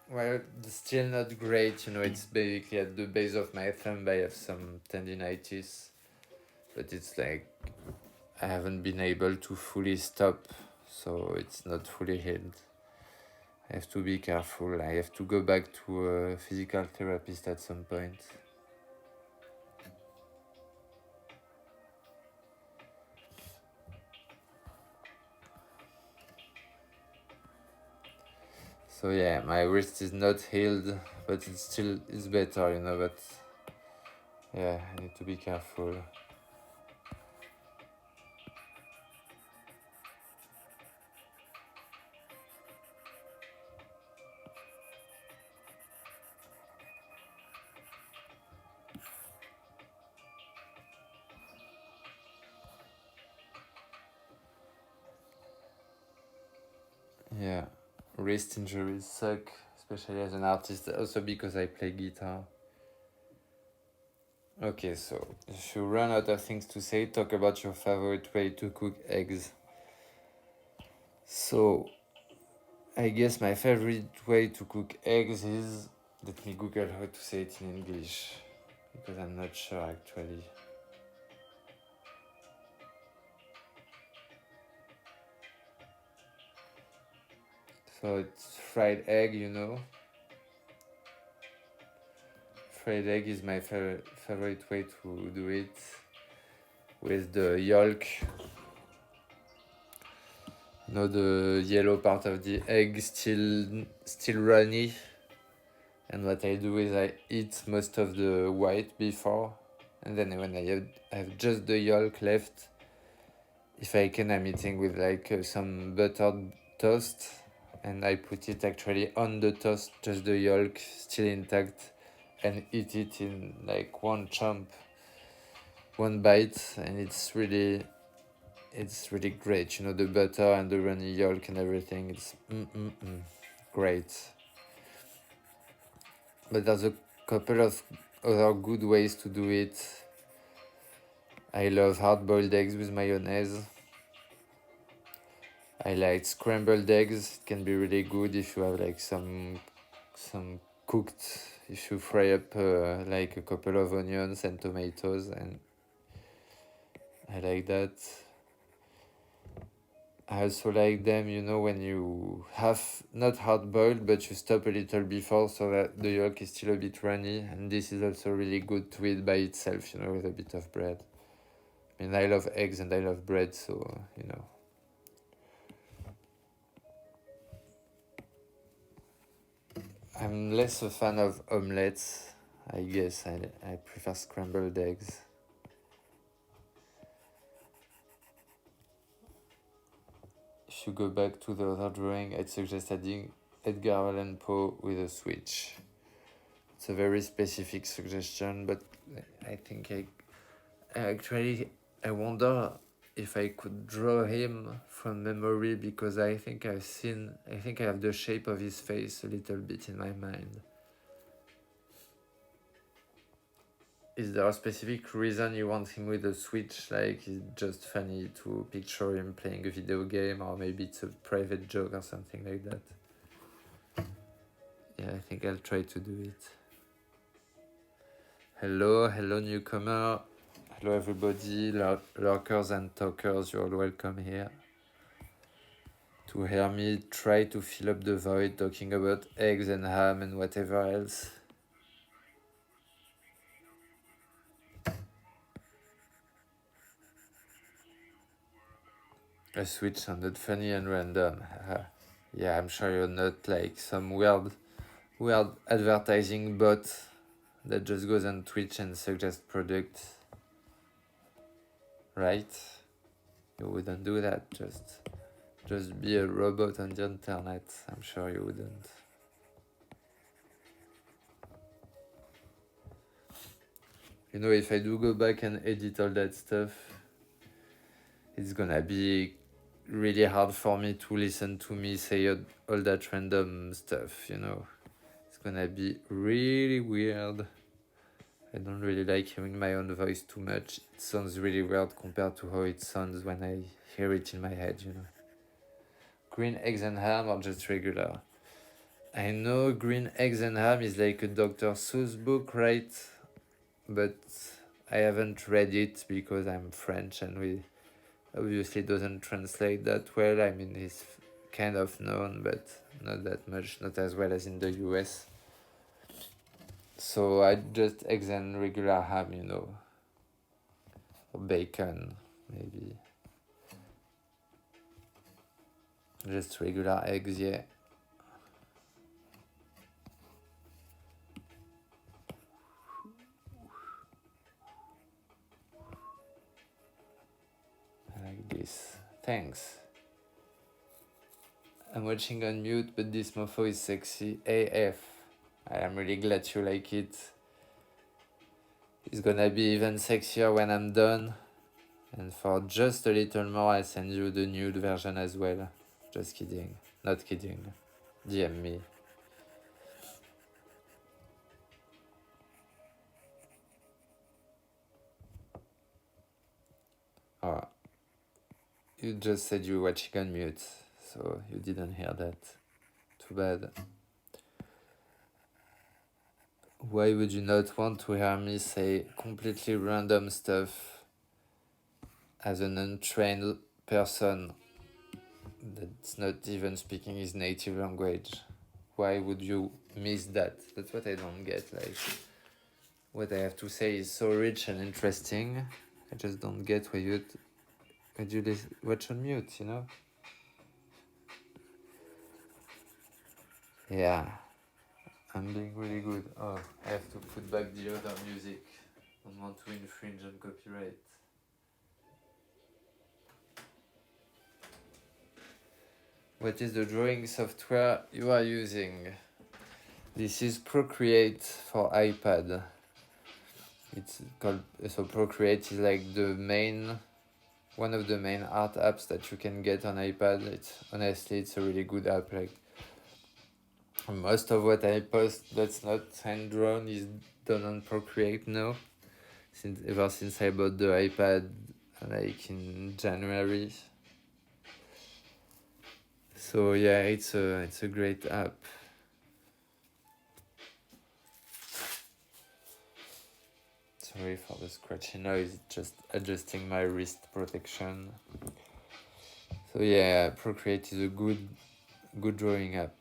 Well, still not great, you know, it's basically at the base of my thumb. I have some tendinitis, but it's like I haven't been able to fully stop, so it's not fully healed. I have to be careful. I have to go back to a physical therapist at some point. So yeah, my wrist is not healed, but it's better, you know, but yeah, I need to be careful. Yeah, wrist injuries suck, especially as an artist, also because I play guitar. Okay, so if you run out of things to say, talk about your favorite way to cook eggs. So, I guess my favorite way to cook eggs is, let me Google how to say it in English, because I'm not sure actually. So it's fried egg, you know. Fried egg is my favorite way to do it, with the yolk. know, the yellow part of the egg still runny. And what I do is I eat most of the white before, and then when I have just the yolk left, if I can, I'm eating with like some buttered toast, and I put it actually on the toast, just the yolk still intact, and eat it in like one chomp, one bite, and it's really great. You know, the butter and the runny yolk and everything. It's great. But there's a couple of other good ways to do it. I love hard-boiled eggs with mayonnaise. I like scrambled eggs. It can be really good if you have like some cooked. If you fry up like a couple of onions and tomatoes, and I like that. I also like them, you know, when you have not hard boiled, but you stop a little before so that the yolk is still a bit runny. And this is also really good to eat by itself, you know, with a bit of bread. I mean, I love eggs and I love bread, so, you know. I'm less a fan of omelets. I guess I prefer scrambled eggs. If you go back to the other drawing, I'd suggest adding Edgar Allan Poe with a switch. It's a very specific suggestion, but I think I wonder if I could draw him from memory, because I think I have the shape of his face a little bit in my mind. Is there a specific reason you want him with a switch? Like, it's just funny to picture him playing a video game, or maybe it's a private joke or something like that? Yeah, I think I'll try to do it. Hello newcomer. Hello everybody, lurkers and talkers, you're all welcome here. To hear me try to fill up the void talking about eggs and ham and whatever else. A switch sounded funny and random. Yeah, I'm sure you're not like some weird advertising bot that just goes on Twitch and suggests products. Right? You wouldn't do that, just be a robot on the internet. I'm sure you wouldn't. You know, if I do go back and edit all that stuff, it's gonna be really hard for me to listen to me say all that random stuff, you know. It's gonna be really weird. I don't really like hearing my own voice too much. It sounds really weird compared to how it sounds when I hear it in my head, you know. Green eggs and ham or just regular? I know green eggs and ham is like a Dr. Seuss book, right? But I haven't read it because I'm French and we obviously doesn't translate that well. I mean, it's kind of known, but not that much, not as well as in the US. So I just eggs and regular ham, you know, or bacon, maybe. Just regular eggs, yeah. I like this. Thanks. I'm watching on mute, but this mofo is sexy AF. I am really glad you like it. It's gonna be even sexier when I'm done. And for just a little more, I'll send you the nude version as well. Just kidding. Not kidding. DM me. Oh, you just said you were watching on mute, so you didn't hear that. Too bad. Why would you not want to hear me say completely random stuff as an untrained person that's not even speaking his native language? Why would you miss that? That's what I don't get. Like, what I have to say is so rich and interesting. I just don't get why you watch on mute, you know? Yeah, I'm being really good. Oh, I have to put back the other music. I don't want to infringe on copyright. What is the drawing software you are using? This is Procreate for iPad. It's called, so Procreate is like one of the main art apps that you can get on iPad. It's a really good app. Like most of what I post that's not hand drawn is done on Procreate now. Ever since I bought the iPad, like in January. So yeah, it's a great app. Sorry for the scratchy noise, just adjusting my wrist protection. So yeah, Procreate is a good drawing app.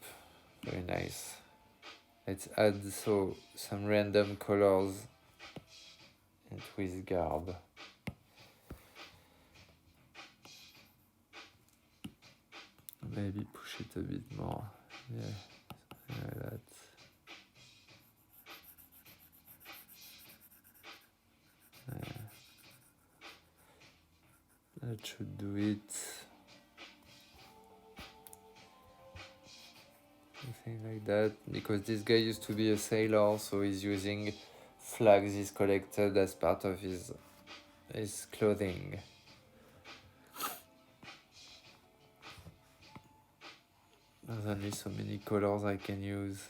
Very nice. Let's add some random colors and with garb. Maybe push it a bit more. Yeah, like that. That should do it. Something like that. Because this guy used to be a sailor, so he's using flags he's collected as part of his clothing. There's only so many colors I can use.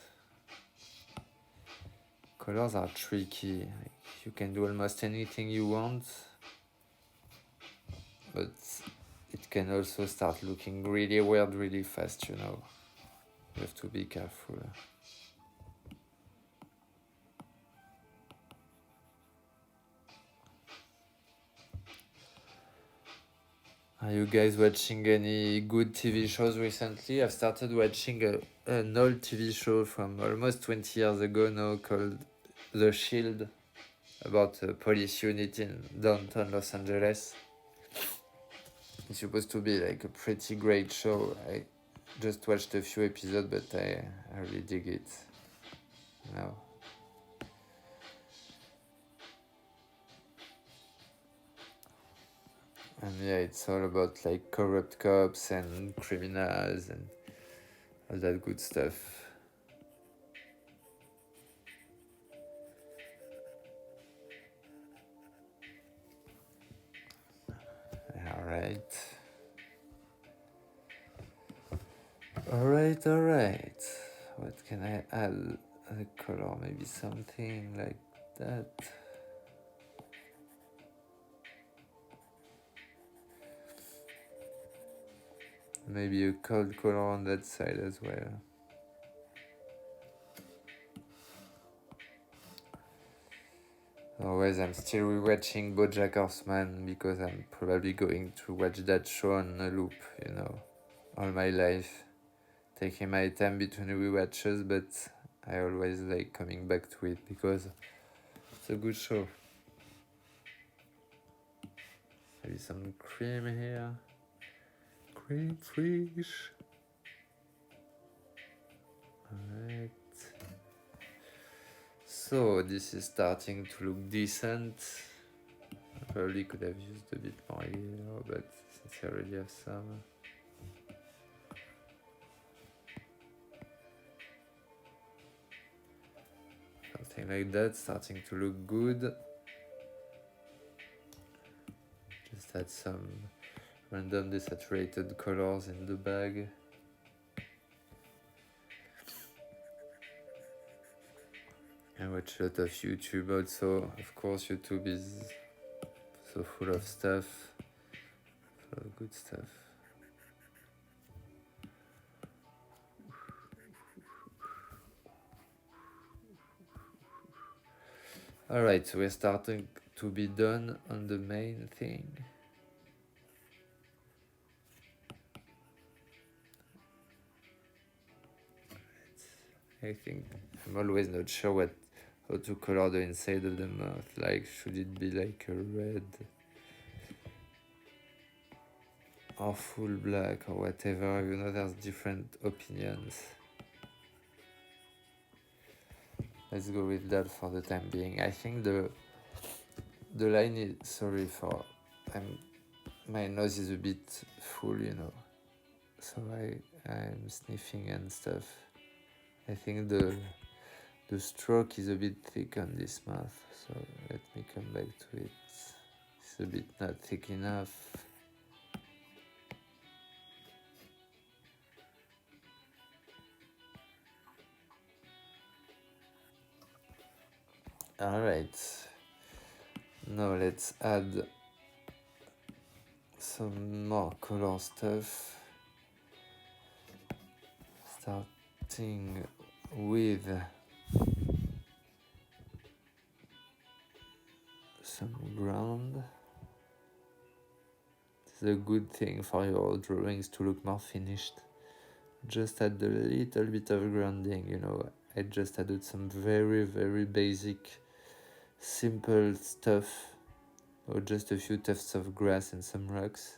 Colors are tricky. Like, you can do almost anything you want, but it can also start looking really weird really fast, you know. You have to be careful. Are you guys watching any good TV shows recently? I've started watching an old TV show from almost 20 years ago now called The Shield, about a police unit in downtown Los Angeles. It's supposed to be like a pretty great show. I just watched a few episodes, but I really dig it. No. And yeah, it's all about like corrupt cops and criminals and all that good stuff. Alright. What can I add? A color, maybe something like that. Maybe a cold color on that side as well. Otherwise, I'm still rewatching BoJack Horseman because I'm probably going to watch that show on a loop, you know, all my life. Taking my time between rewatches, but I always like coming back to it because it's a good show. Maybe some cream here. Cream fish. Alright. So this is starting to look decent. I probably could have used a bit more yellow, but since I already have some. Something like that, starting to look good. Just add some random desaturated colors in the bag. I watch a lot of YouTube also. Of course, YouTube is so full of stuff, full of good stuff. Alright, so we're starting to be done on the main thing. I think I'm always not sure how to color the inside of the mouth. Like, should it be like a red or full black or whatever? You know, there's different opinions. let's go with that for the time being. I think the line is, sorry for, my nose is a bit full, so I'm sniffing and stuff. I think the stroke is a bit thick on this mouth, so let me come back to it. It's a bit not thick enough. Alright, now let's add some more color stuff, starting with some ground. It's a good thing for your drawings to look more finished. Just add a little bit of grounding, I just added some very, very basic, simple stuff, or just a few tufts of grass and some rocks.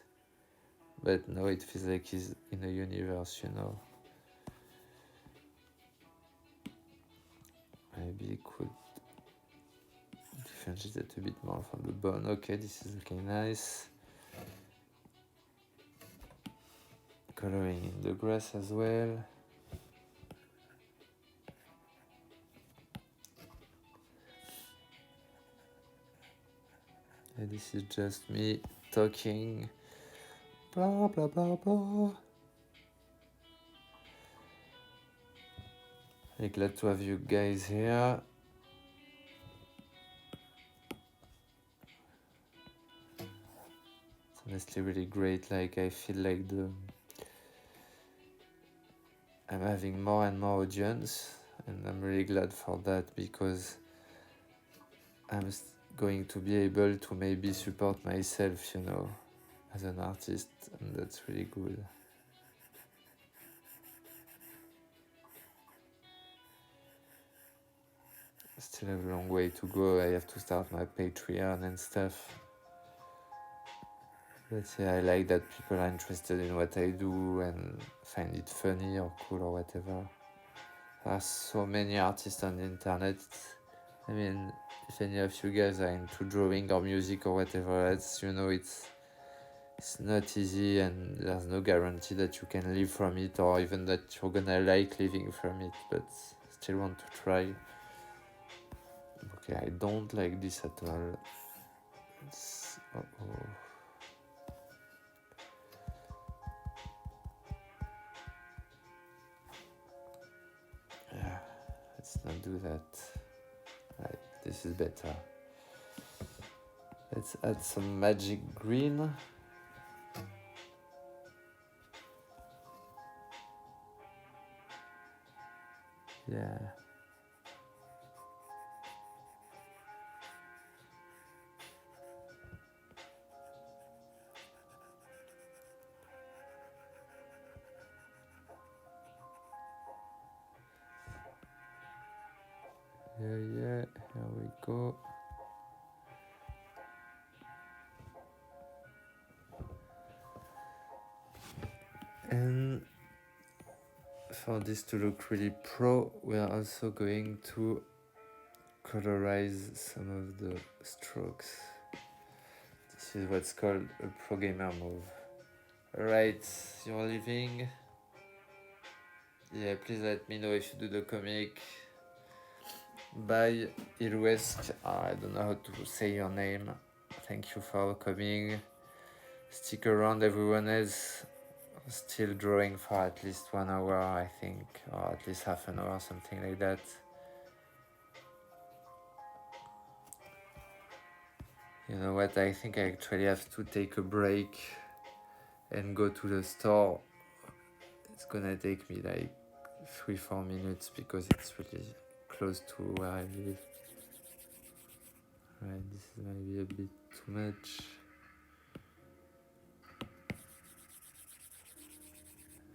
But now it feels like he's in a universe, Maybe it could differentiate it a bit more from the bone. Okay, this is looking nice. Coloring in the grass as well. And this is just me talking. Blah, blah, blah, blah. I'm glad to have you guys here. It's honestly really great. Like, I feel like I'm having more and more audience, and I'm really glad for that, because I'm going to be able to maybe support myself, as an artist, and that's really good. Still have a long way to go. I have to start my Patreon and stuff. But yeah, I like that people are interested in what I do and find it funny or cool or whatever. There are so many artists on the internet. I mean, if any of you guys are into drawing or music or whatever else, it's not easy, and there's no guarantee that you can live from it, or even that you're gonna like living from it, but still want to try. Okay, I don't like this at all. Uh-oh. Yeah, let's not do that. Right, this is better. Let's add some magic green. Yeah. Yeah, here we go. And for this to look really pro, we are also going to colorize some of the strokes. This is what's called a pro gamer move. Alright, you're leaving. Yeah, please let me know if you do the comic. Bye, Ilwesk. I don't know how to say your name. Thank you for coming. Stick around, everyone else. Still drawing for at least 1 hour, I think, or at least half an hour, something like that. You know what, I think I actually have to take a break and go to the store. It's gonna take me like 3-4 minutes because it's really close to where I live. Right, this is maybe a bit too much.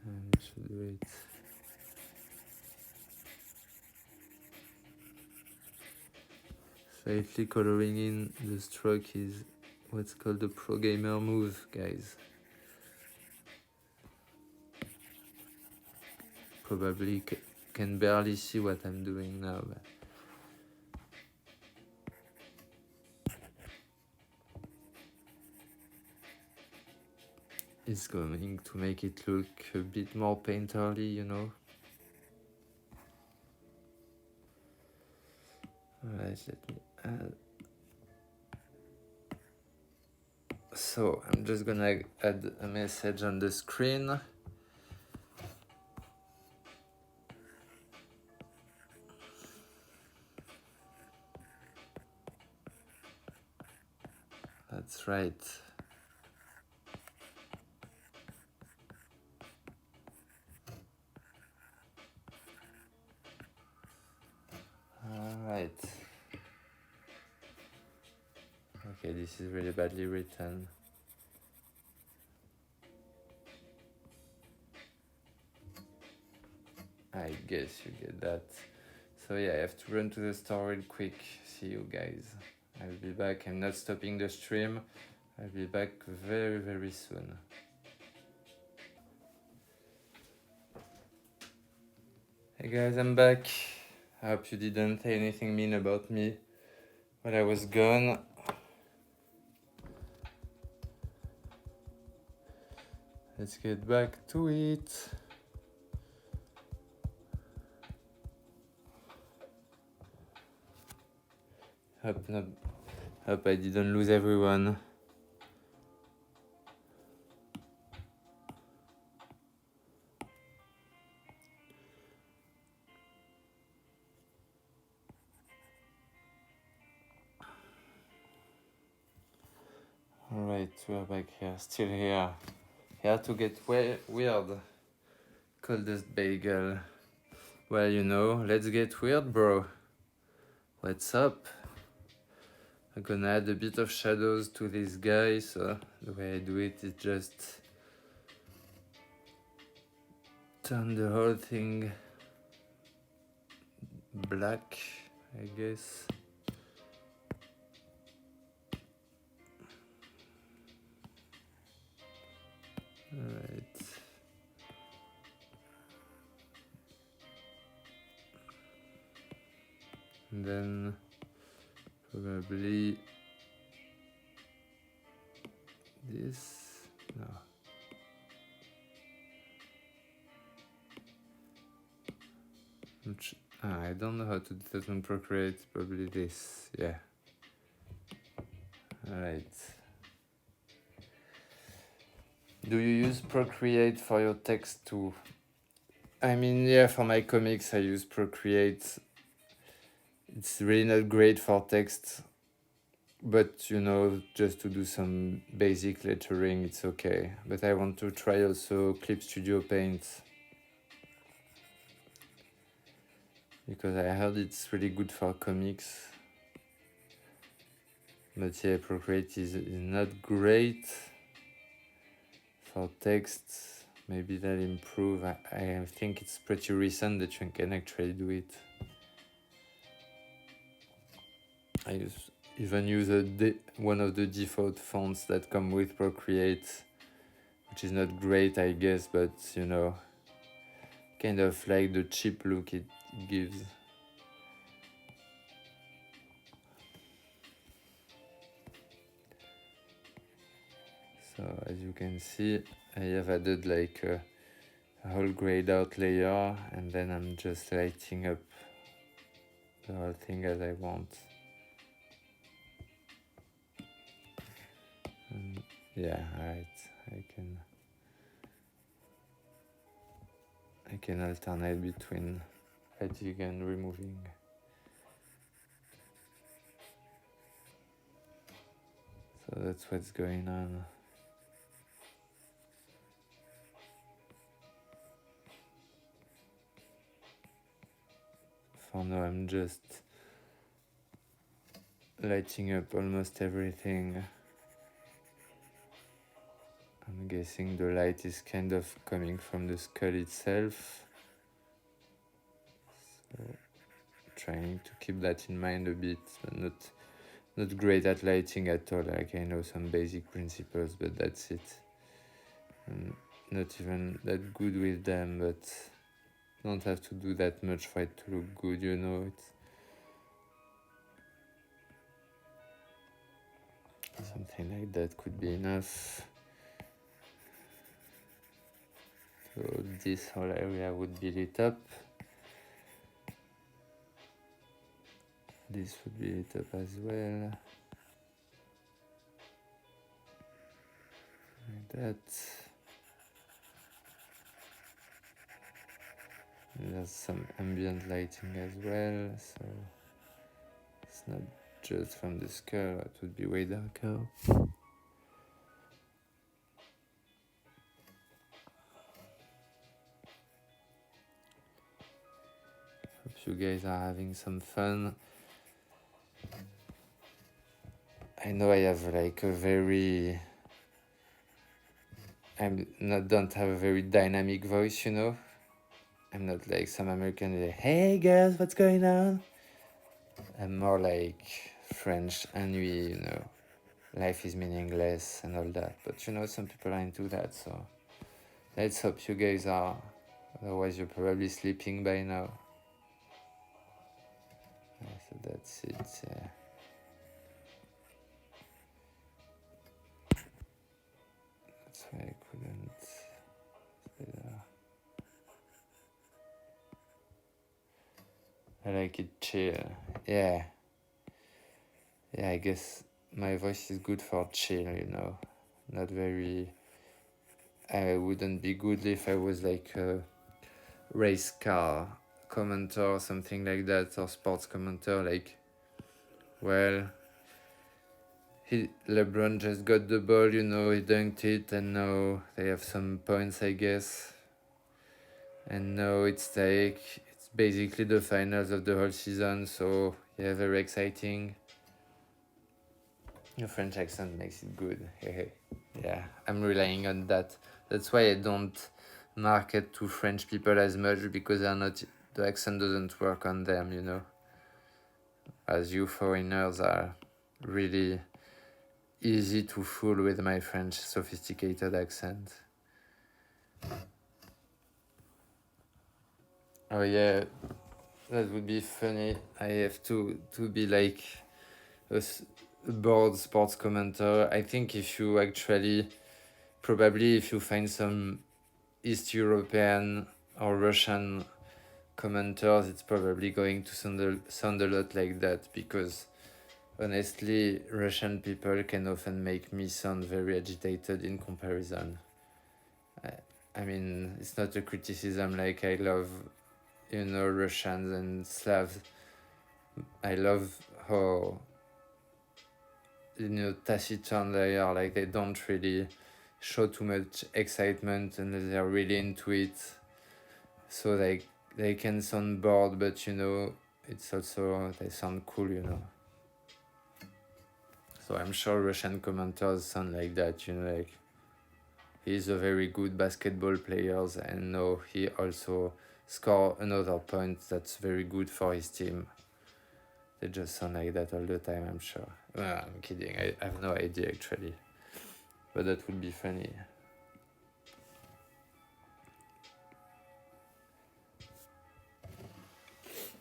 And I should wait. Slightly coloring in the stroke is what's called the pro gamer move, guys. Probably can barely see what I'm doing now, but is going to make it look a bit more painterly, you know. Alright, let me add. So I'm just gonna add a message on the screen. That's right. Alright. Okay, this is really badly written. I guess you get that. So yeah, I have to run to the store real quick. See you guys. I'll be back. I'm not stopping the stream. I'll be back very, very soon. Hey guys, I'm back. I hope you didn't say anything mean about me while I was gone. Let's get back to it. Hope I didn't lose everyone. Alright, we're back here, still here. Here to get weird. Coldest bagel. Well, you know, let's get weird, bro. What's up? I'm gonna add a bit of shadows to this guy, so the way I do it is just turn the whole thing black, I guess. Alright. And then probably this. No. I don't know how to do that on Procreate. Probably this. Yeah. Alright. Do you use Procreate for your text too? I mean, yeah, for my comics I use Procreate. It's really not great for text, but you know, just to do some basic lettering, it's okay. But I want to try also Clip Studio Paint, because I heard it's really good for comics. But yeah, Procreate is not great for text. Maybe that'll improve. I think it's pretty recent that you can actually do it. I even use one of the default fonts that come with Procreate, which is not great, I guess, but you know, kind of like the cheap look it gives. So as you can see, I have added like a whole grayed out layer, and then I'm just lighting up the whole thing as I want. And yeah, alright, I can alternate between adding and removing. So that's what's going on. For now, I'm just lighting up almost everything. I'm guessing the light is kind of coming from the skull itself. So trying to keep that in mind a bit, but not great at lighting at all. Like, I know some basic principles, but that's it. I'm not even that good with them, but don't have to do that much for it to look good, you know. Something like that could be enough. So this whole area would be lit up. This would be lit up as well. Like that. And there's some ambient lighting as well, so it's not just from the skull, it would be way darker. Hope you guys are having some fun. I know I have like a very... don't have a very dynamic voice, you know? I'm not like some American like, hey girls, what's going on? I'm more like French ennui, you know? Life is meaningless and all that. But you know, some people are into that, so let's hope you guys are. Otherwise, you're probably sleeping by now. So that's it, yeah. That's why I couldn't. I like it chill. Yeah. Yeah, I guess my voice is good for chill, you know. Not very... I wouldn't be good if I was like a race car commenter or something like that, or sports commenter, like, well, LeBron just got the ball, you know, he dunked it, and now they have some points, I guess. And now it's basically the finals of the whole season, so yeah, very exciting. The French accent makes it good. Yeah, I'm relying on that. That's why I don't market to French people as much, because the accent doesn't work on them, you know. As you foreigners are really easy to fool with my French sophisticated accent. Oh yeah, that would be funny. I have to be like a bored sports commentator. I think if you probably if you find some East European or Russian commenters, it's probably going to sound a lot like that, because honestly, Russian people can often make me sound very agitated in comparison. I mean, it's not a criticism, like I love, you know, Russians and Slavs. I love how, you know, taciturn they are, like they don't really show too much excitement and they're really into it. So they can sound bored, but you know, it's also, they sound cool, you know. So I'm sure Russian commenters sound like that, you know, like he's a very good basketball player and now he also score another point that's very good for his team. They just sound like that all the time, I'm sure. Well, I'm kidding, I have no idea actually. But that would be funny.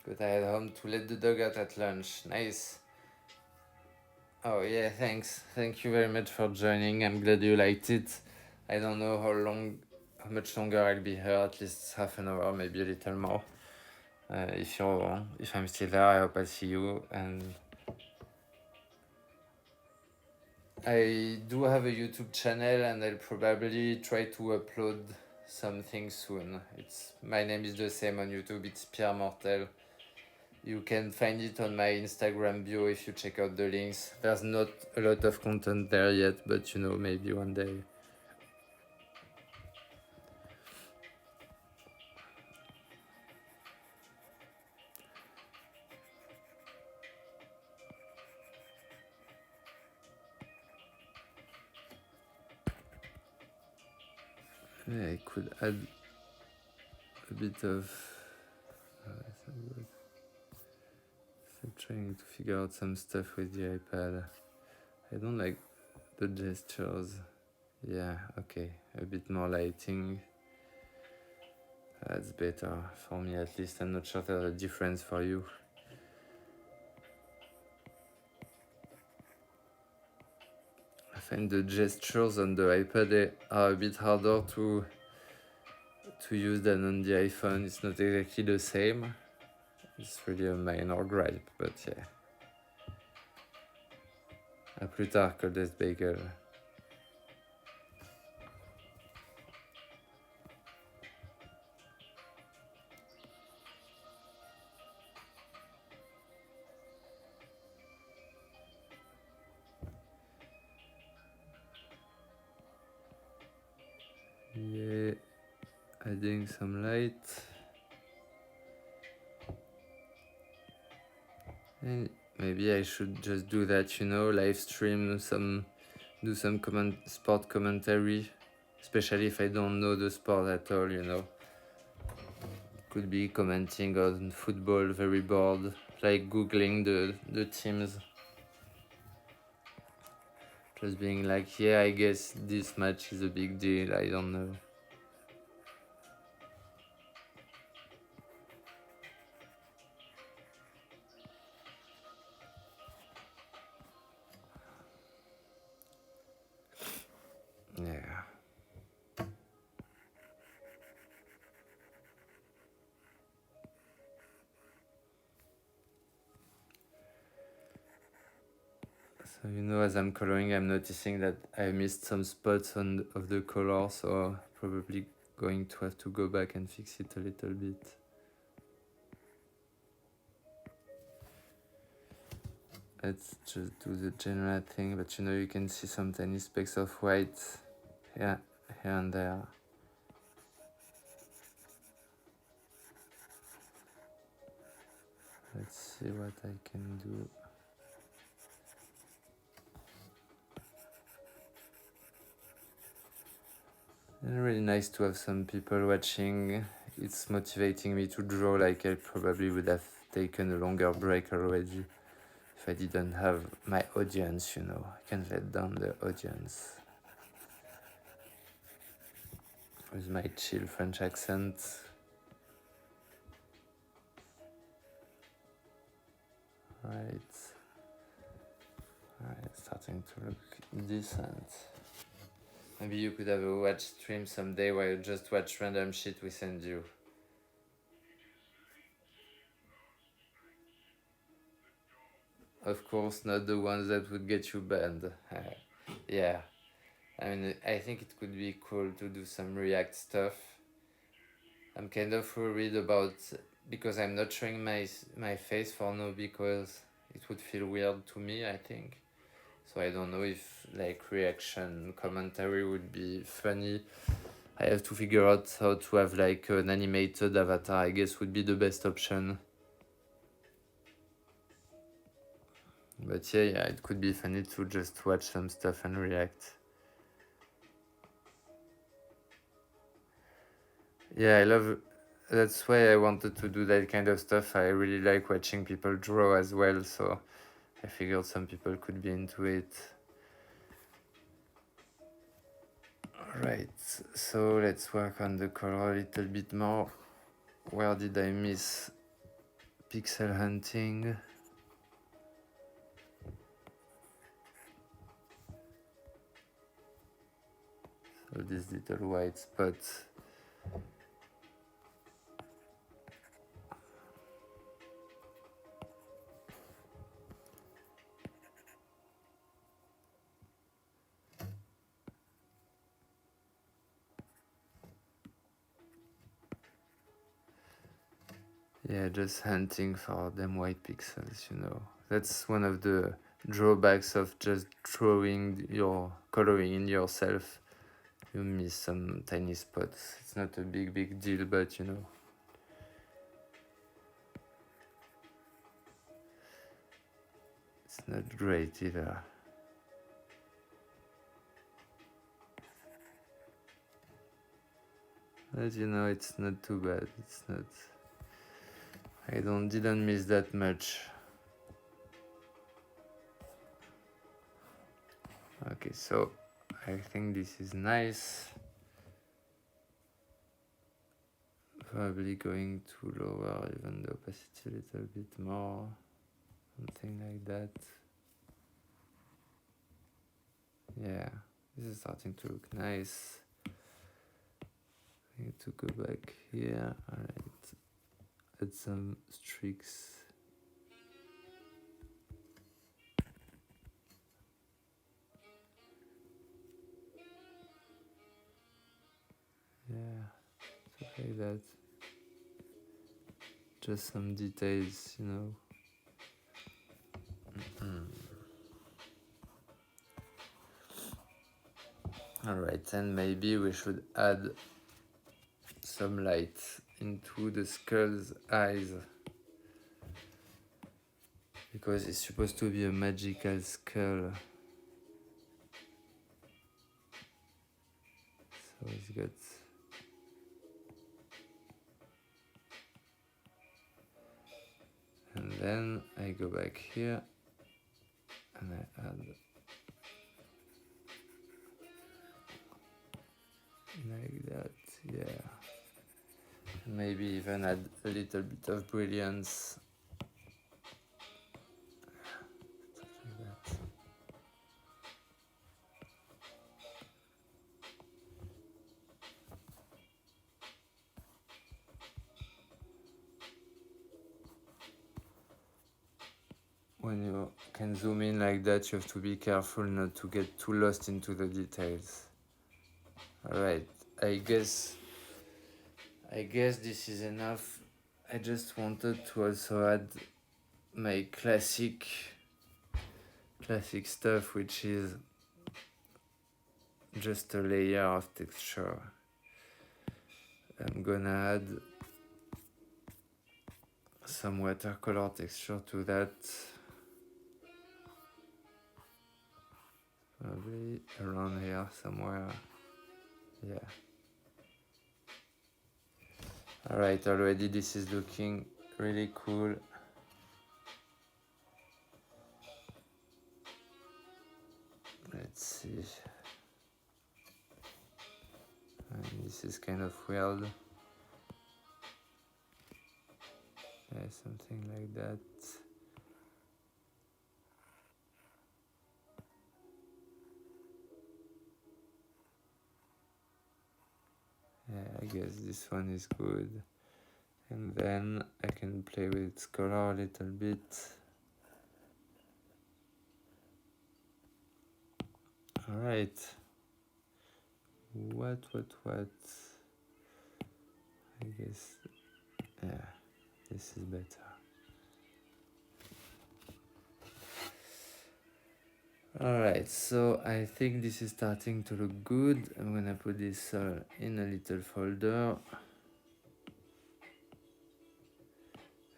But I had home to let the dog out at lunch. Nice. Oh yeah, thanks. Thank you very much for joining. I'm glad you liked it. I don't know how much longer I'll be here, at least half an hour, maybe a little more. If I'm still there, I hope I see you. And I do have a YouTube channel, and I'll probably try to upload something soon. My name is the same on YouTube. It's Pierre Mortel. You can find it on my Instagram bio if you check out the links. There's not a lot of content there yet, but you know, maybe one day. Yeah, I could add a bit of... I'm trying to figure out some stuff with the iPad. I don't like the gestures. Yeah, okay, a bit more lighting. That's better for me, at least. I'm not sure there's a difference for you. I find the gestures on the iPad are a bit harder to to use than on the iPhone. It's not exactly the same. It's really a minor gripe, but yeah. À plus tard, Coldest Bagel. Yeah, adding some light. And maybe I should just do that, you know, live stream do some sport commentary, especially if I don't know the sport at all, you know. Could be commenting on football, very bored, like googling the teams. Just being like, yeah, I guess this match is a big deal, I don't know. Yeah. So, you know, as I'm coloring, I'm noticing that I missed some spots of the color, so probably going to have to go back and fix it a little bit. Let's just do the general thing, but you know, you can see some tiny specks of white here and there. Let's see what I can do. It's really nice to have some people watching. It's motivating me to draw, like I probably would have taken a longer break already if I didn't have my audience, you know. I can't let down the audience. With my chill French accent. Right, starting to look decent. Maybe you could have a watch stream someday where you just watch random shit we send you. Of course, not the ones that would get you banned. Yeah, I mean, I think it could be cool to do some React stuff. I'm kind of worried about, because I'm not showing my face for now, because it would feel weird to me, I think. So I don't know if like reaction commentary would be funny. I have to figure out how to have like an animated avatar, I guess would be the best option. But yeah, it could be funny to just watch some stuff and react. Yeah, that's why I wanted to do that kind of stuff. I really like watching people draw as well, so I figured some people could be into it. Alright, so let's work on the color a little bit more. Where did I miss pixel hunting? So this little white spot. Yeah, just hunting for them white pixels, you know. That's one of the drawbacks of just coloring in yourself. You miss some tiny spots. It's not a big deal, but you know. It's not great either. But you know, it's not too bad. It's not. I didn't miss that much. Okay, so I think this is nice. Probably going to lower even the opacity a little bit more. Something like that. Yeah, this is starting to look nice. I think to go back here. Alright, add some streaks. Yeah, stuff like that. Just some details, you know. Alright, and maybe we should add some light into the skull's eyes, because it's supposed to be a magical skull. So it's got... And then I go back here and I add like that, yeah. Maybe even add a little bit of brilliance. Stuff like that. When you can zoom in like that, you have to be careful not to get too lost into the details. Alright, I guess this is enough. I just wanted to also add my classic stuff, which is just a layer of texture. I'm gonna add some watercolor texture to that. Probably around here somewhere. Yeah. Alright, already this is looking really cool. Let's see. And this is kind of weird. Yeah, something like that. Yeah, I guess this one is good. And then I can play with its color a little bit. Alright. What? I guess, yeah, this is better. Alright, so I think this is starting to look good. I'm gonna put this in a little folder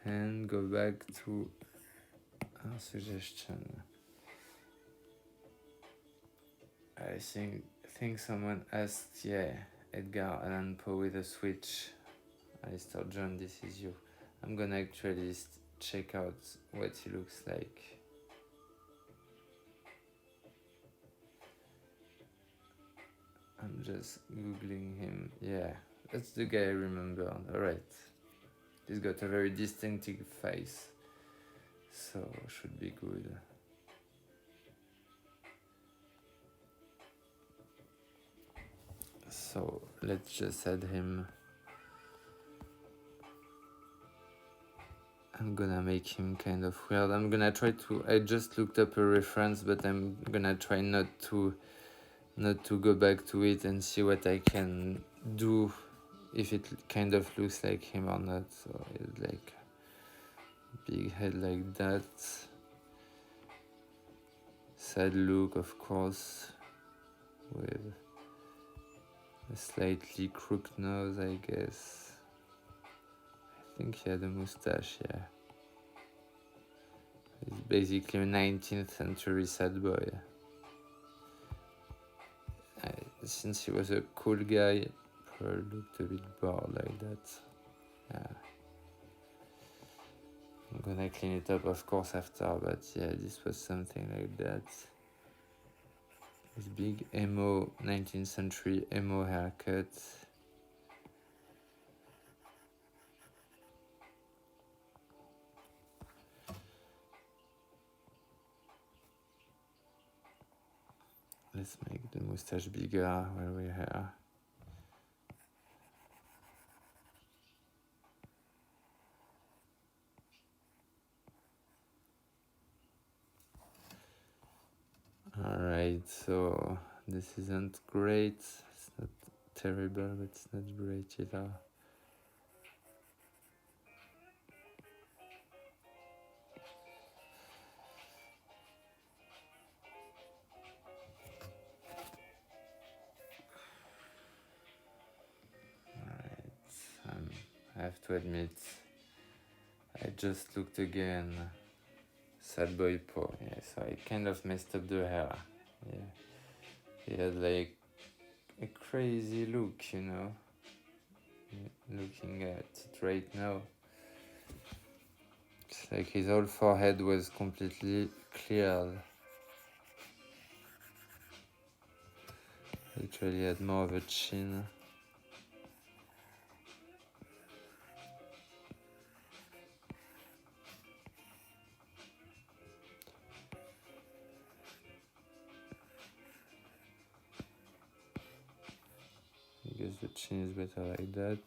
and go back to our suggestion. I think someone asked, yeah, Edgar Allan Poe with a switch. Alistair John, this is you. I'm gonna actually check out what he looks like. I'm just googling him. Yeah, that's the guy I remember. Alright. He's got a very distinctive face, so should be good. So let's just add him. I'm gonna make him kind of weird. I'm gonna try to... I just looked up a reference, but I'm gonna try not to go back to it and see what I can do, if it kind of looks like him or not. So it's like big head like that. Sad look, of course, with a slightly crooked nose, I guess. I think he had a mustache, yeah. He's basically a 19th century sad boy. Since he was a cool guy, probably looked a bit bored like that. Yeah. I'm gonna clean it up, of course, after, but yeah, this was something like that. This big emo, 19th century emo haircut. Let's make the mustache bigger while we're here. it, so this isn't great. It's not terrible, but it's not great either. I have to admit, I just looked again. Sad boy Poe, yeah, so I kind of messed up the hair. Yeah, he had like a crazy look, you know. Looking at it right now, it's like his whole forehead was completely cleared. Literally had more of a chin. I guess the chin is better like that.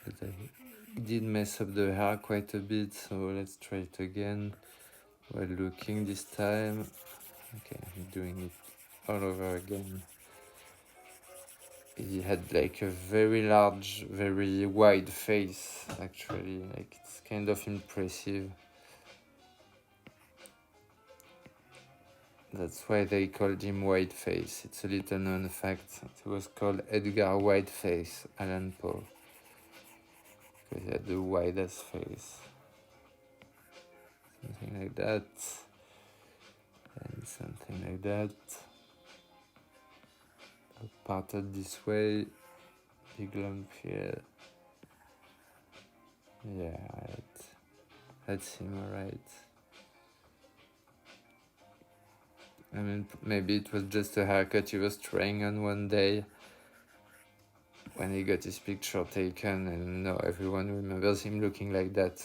But I did mess up the hair quite a bit, so let's try it again. While looking this time. Okay, I'm doing it all over again. He had like a very large, very wide face, actually. Like, it's kind of impressive. That's why they called him Whiteface. It's a little known fact. It was called Edgar Whiteface Allan Poe, because he had the widest face. Something like that. And something like that. Parted this way. Big lump here. Yeah, right. That's him, alright. I mean, maybe it was just a haircut he was trying on one day when he got his picture taken, and now everyone remembers him looking like that.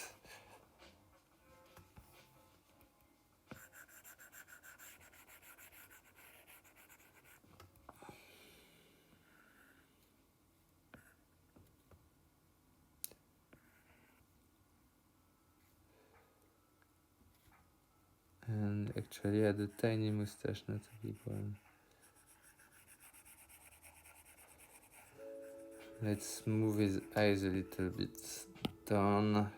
And actually had a tiny mustache, not a big one. Let's move his eyes a little bit down.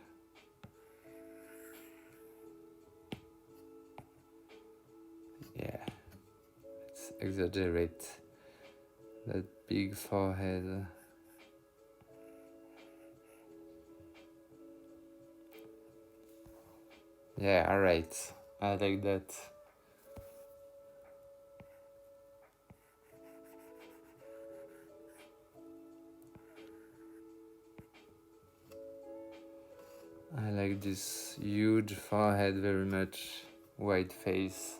Yeah, let's exaggerate that big forehead. Yeah, alright, I like that. I like this huge forehead very much, white face.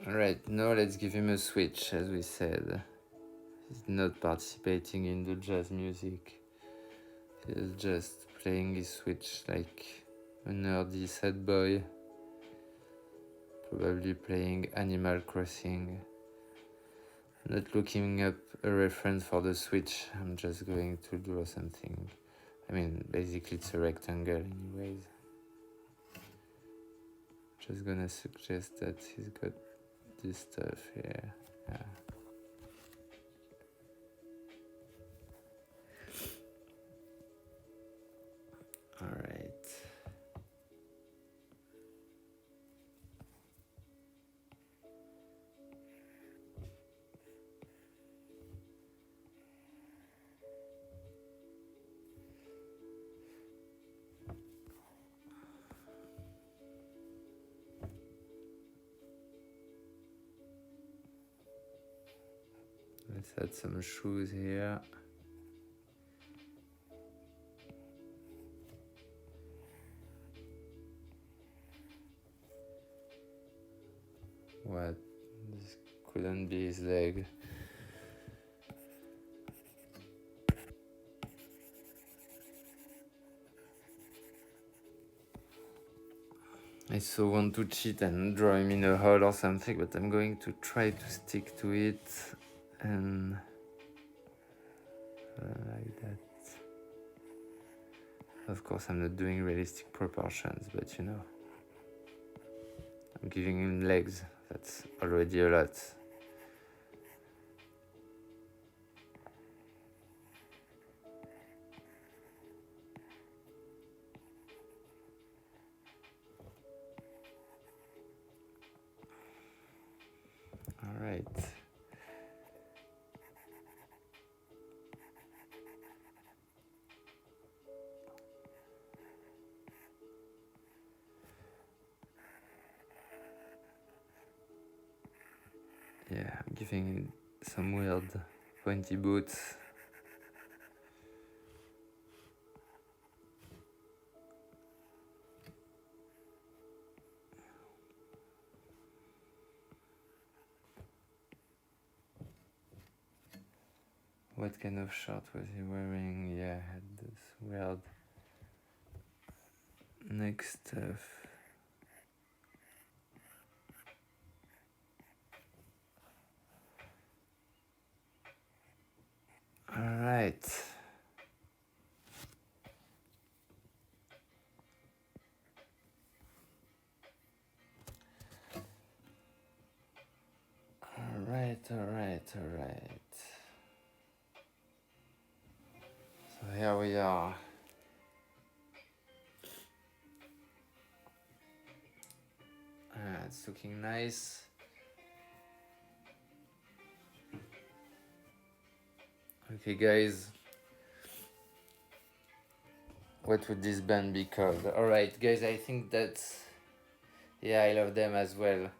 Alright, now let's give him a switch, as we said. He's not participating in the jazz music. He's just playing his switch like a nerdy sad boy. Probably playing Animal Crossing. Not looking up a reference for the switch, I'm just going to draw something. I mean, basically it's a rectangle anyways. Just gonna suggest that he's got this stuff here. Yeah. Alright. Let's add some shoes here. What? This couldn't be his leg. I so want to cheat and draw him in a hole or something, but I'm going to try to stick to it. And like that. Of course, I'm not doing realistic proportions, but you know, I'm giving him legs. That's already a lot. All right. Yeah, I'm giving some weird pointy boots. What kind of shirt was he wearing? Yeah, I had this weird neck stuff. Alright. Alright. So here we are. It's looking nice. Okay, guys. What would this band be called? Alright, guys, I think that's... Yeah, I love them as well.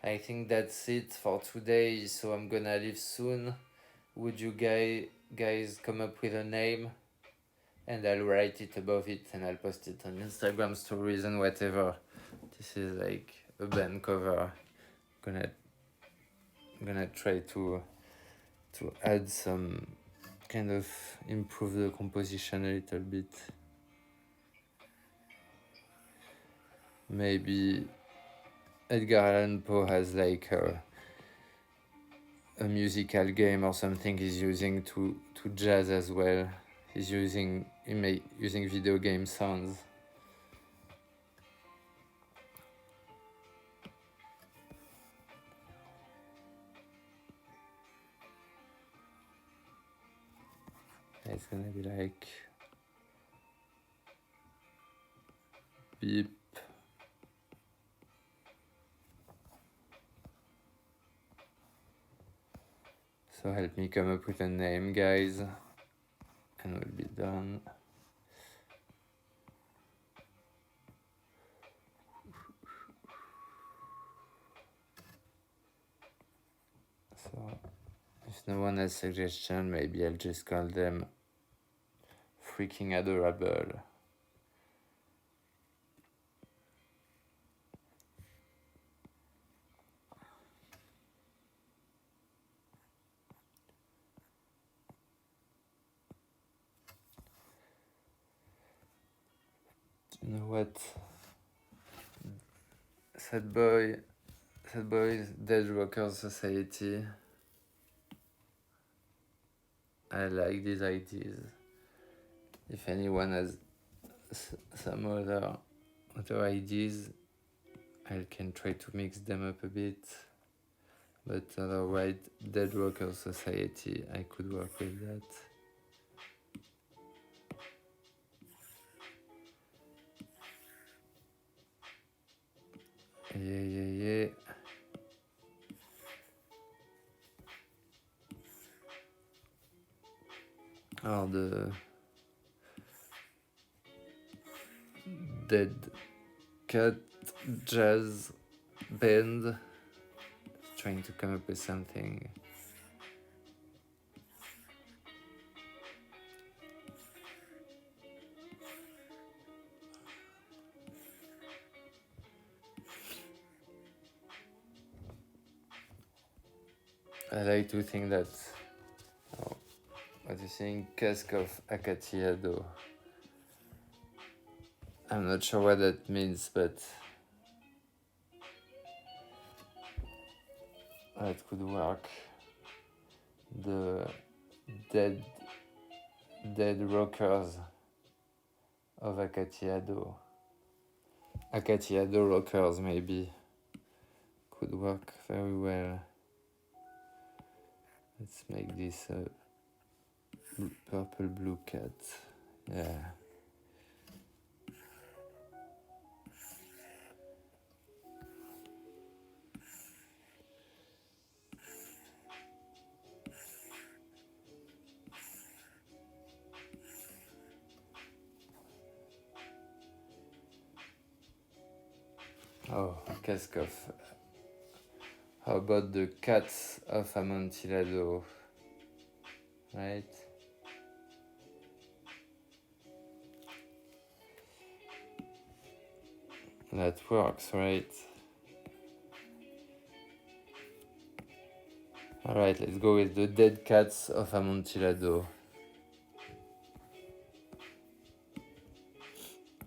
I think that's it for today, so I'm gonna leave soon. Would you guys come up with a name? And I'll write it above it and I'll post it on Instagram stories and whatever. This is like a band cover. Gonna try to add some kind of improve the composition a little bit. Maybe Edgar Allan Poe has like a musical game or something he's using to jazz as well. He's using video game sounds. It's gonna be like beep. So help me come up with a name, guys, and we'll be done. So if no one has suggestion, maybe I'll just call them freaking adorable. You know what? Sad Boys Dead Rockers Society. I like these ideas. If anyone has some other ideas, I can try to mix them up a bit. But otherwise, Dead Rockers Society, I could work with that. Yeah. Or the Dead Cat Jazz Band. Trying to come up with something. I like to think that... Oh, what is saying? Cask of Acatiado. I'm not sure what that means, but that could work. The Dead Dead Rockers of Acatiado. Acatiado Rockers maybe could work very well. Let's make this a purple blue cat. Yeah. Oh, cask of. How about the cats of Amontillado? Right? That works, right? Alright, let's go with the dead cats of Amontillado.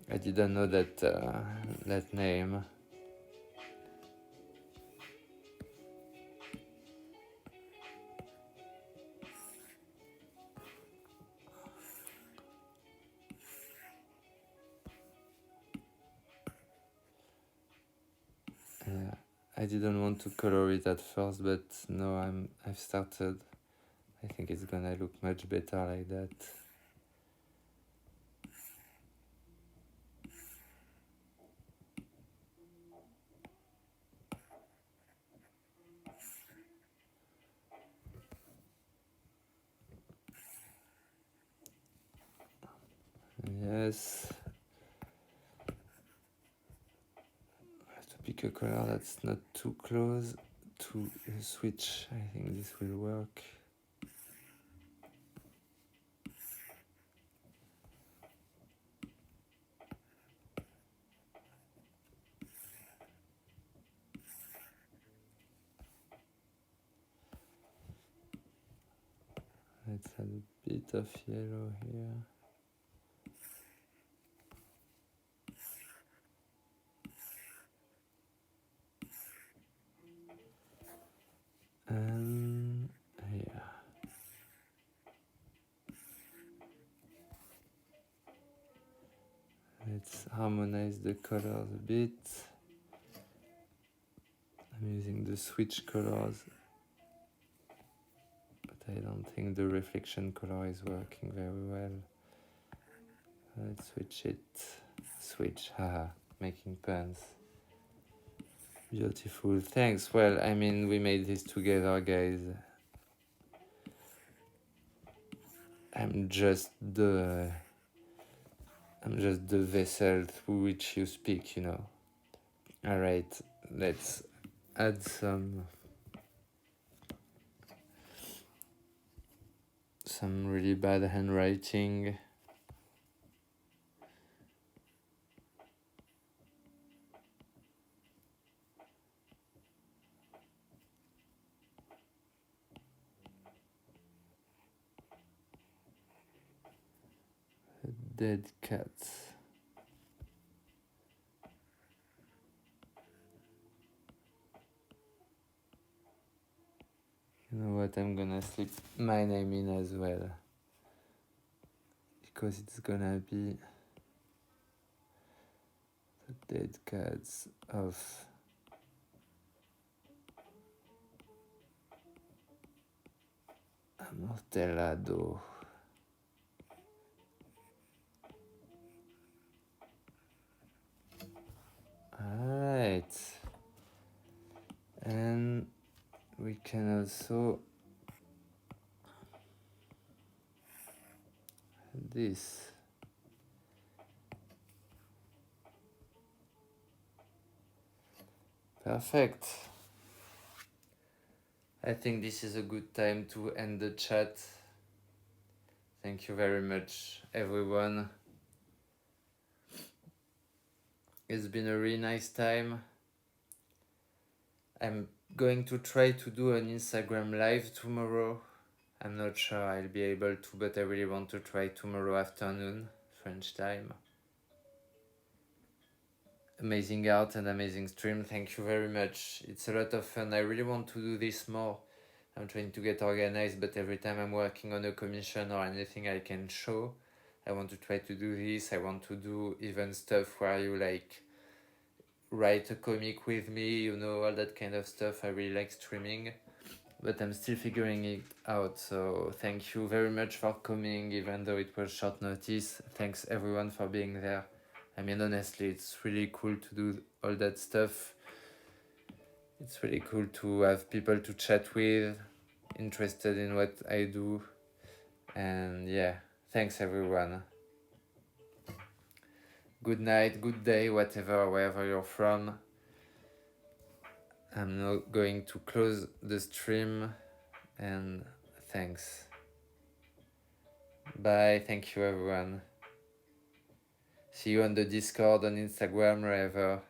I didn't know that name. Yeah, I didn't want to color it at first, but now I've started. I think it's gonna look much better like that. Yes. I have to pick a color that's not too close to a switch. I think this will work. Let's add a bit of yellow here. And here. Let's harmonize the colors a bit. I'm using the switch colors, but I don't think the reflection color is working very well. Let's switch it. Switch, haha, making puns. Beautiful, thanks. Well, I mean, we made this together, guys. I'm just the vessel through which you speak, you know. Alright, let's add some really bad handwriting. Dead cat. You know what, I'm gonna slip my name in as well, because it's gonna be the dead cats of Amortellado. Alright, and we can also this. Perfect. I think this is a good time to end the chat. Thank you very much, everyone. It's been a really nice time. I'm going to try to do an Instagram live tomorrow. I'm not sure I'll be able to, but I really want to try tomorrow afternoon, French time. Amazing art and amazing stream. Thank you very much. It's a lot of fun. I really want to do this more, I'm trying to get organized, but every time I'm working on a commission or anything I can show, I want to try to do this. I want to do even stuff where you like write a comic with me, all that kind of stuff. I really like streaming, but I'm still figuring it out. So thank you very much for coming, even though it was short notice. Thanks everyone for being there. I mean, honestly, it's really cool to do all that stuff. It's really cool to have people to chat with, interested in what I do. And yeah, thanks everyone. Good night, good day, whatever, wherever you're from. I'm now going to close the stream, and thanks. Bye, thank you everyone. See you on the Discord, on Instagram, wherever.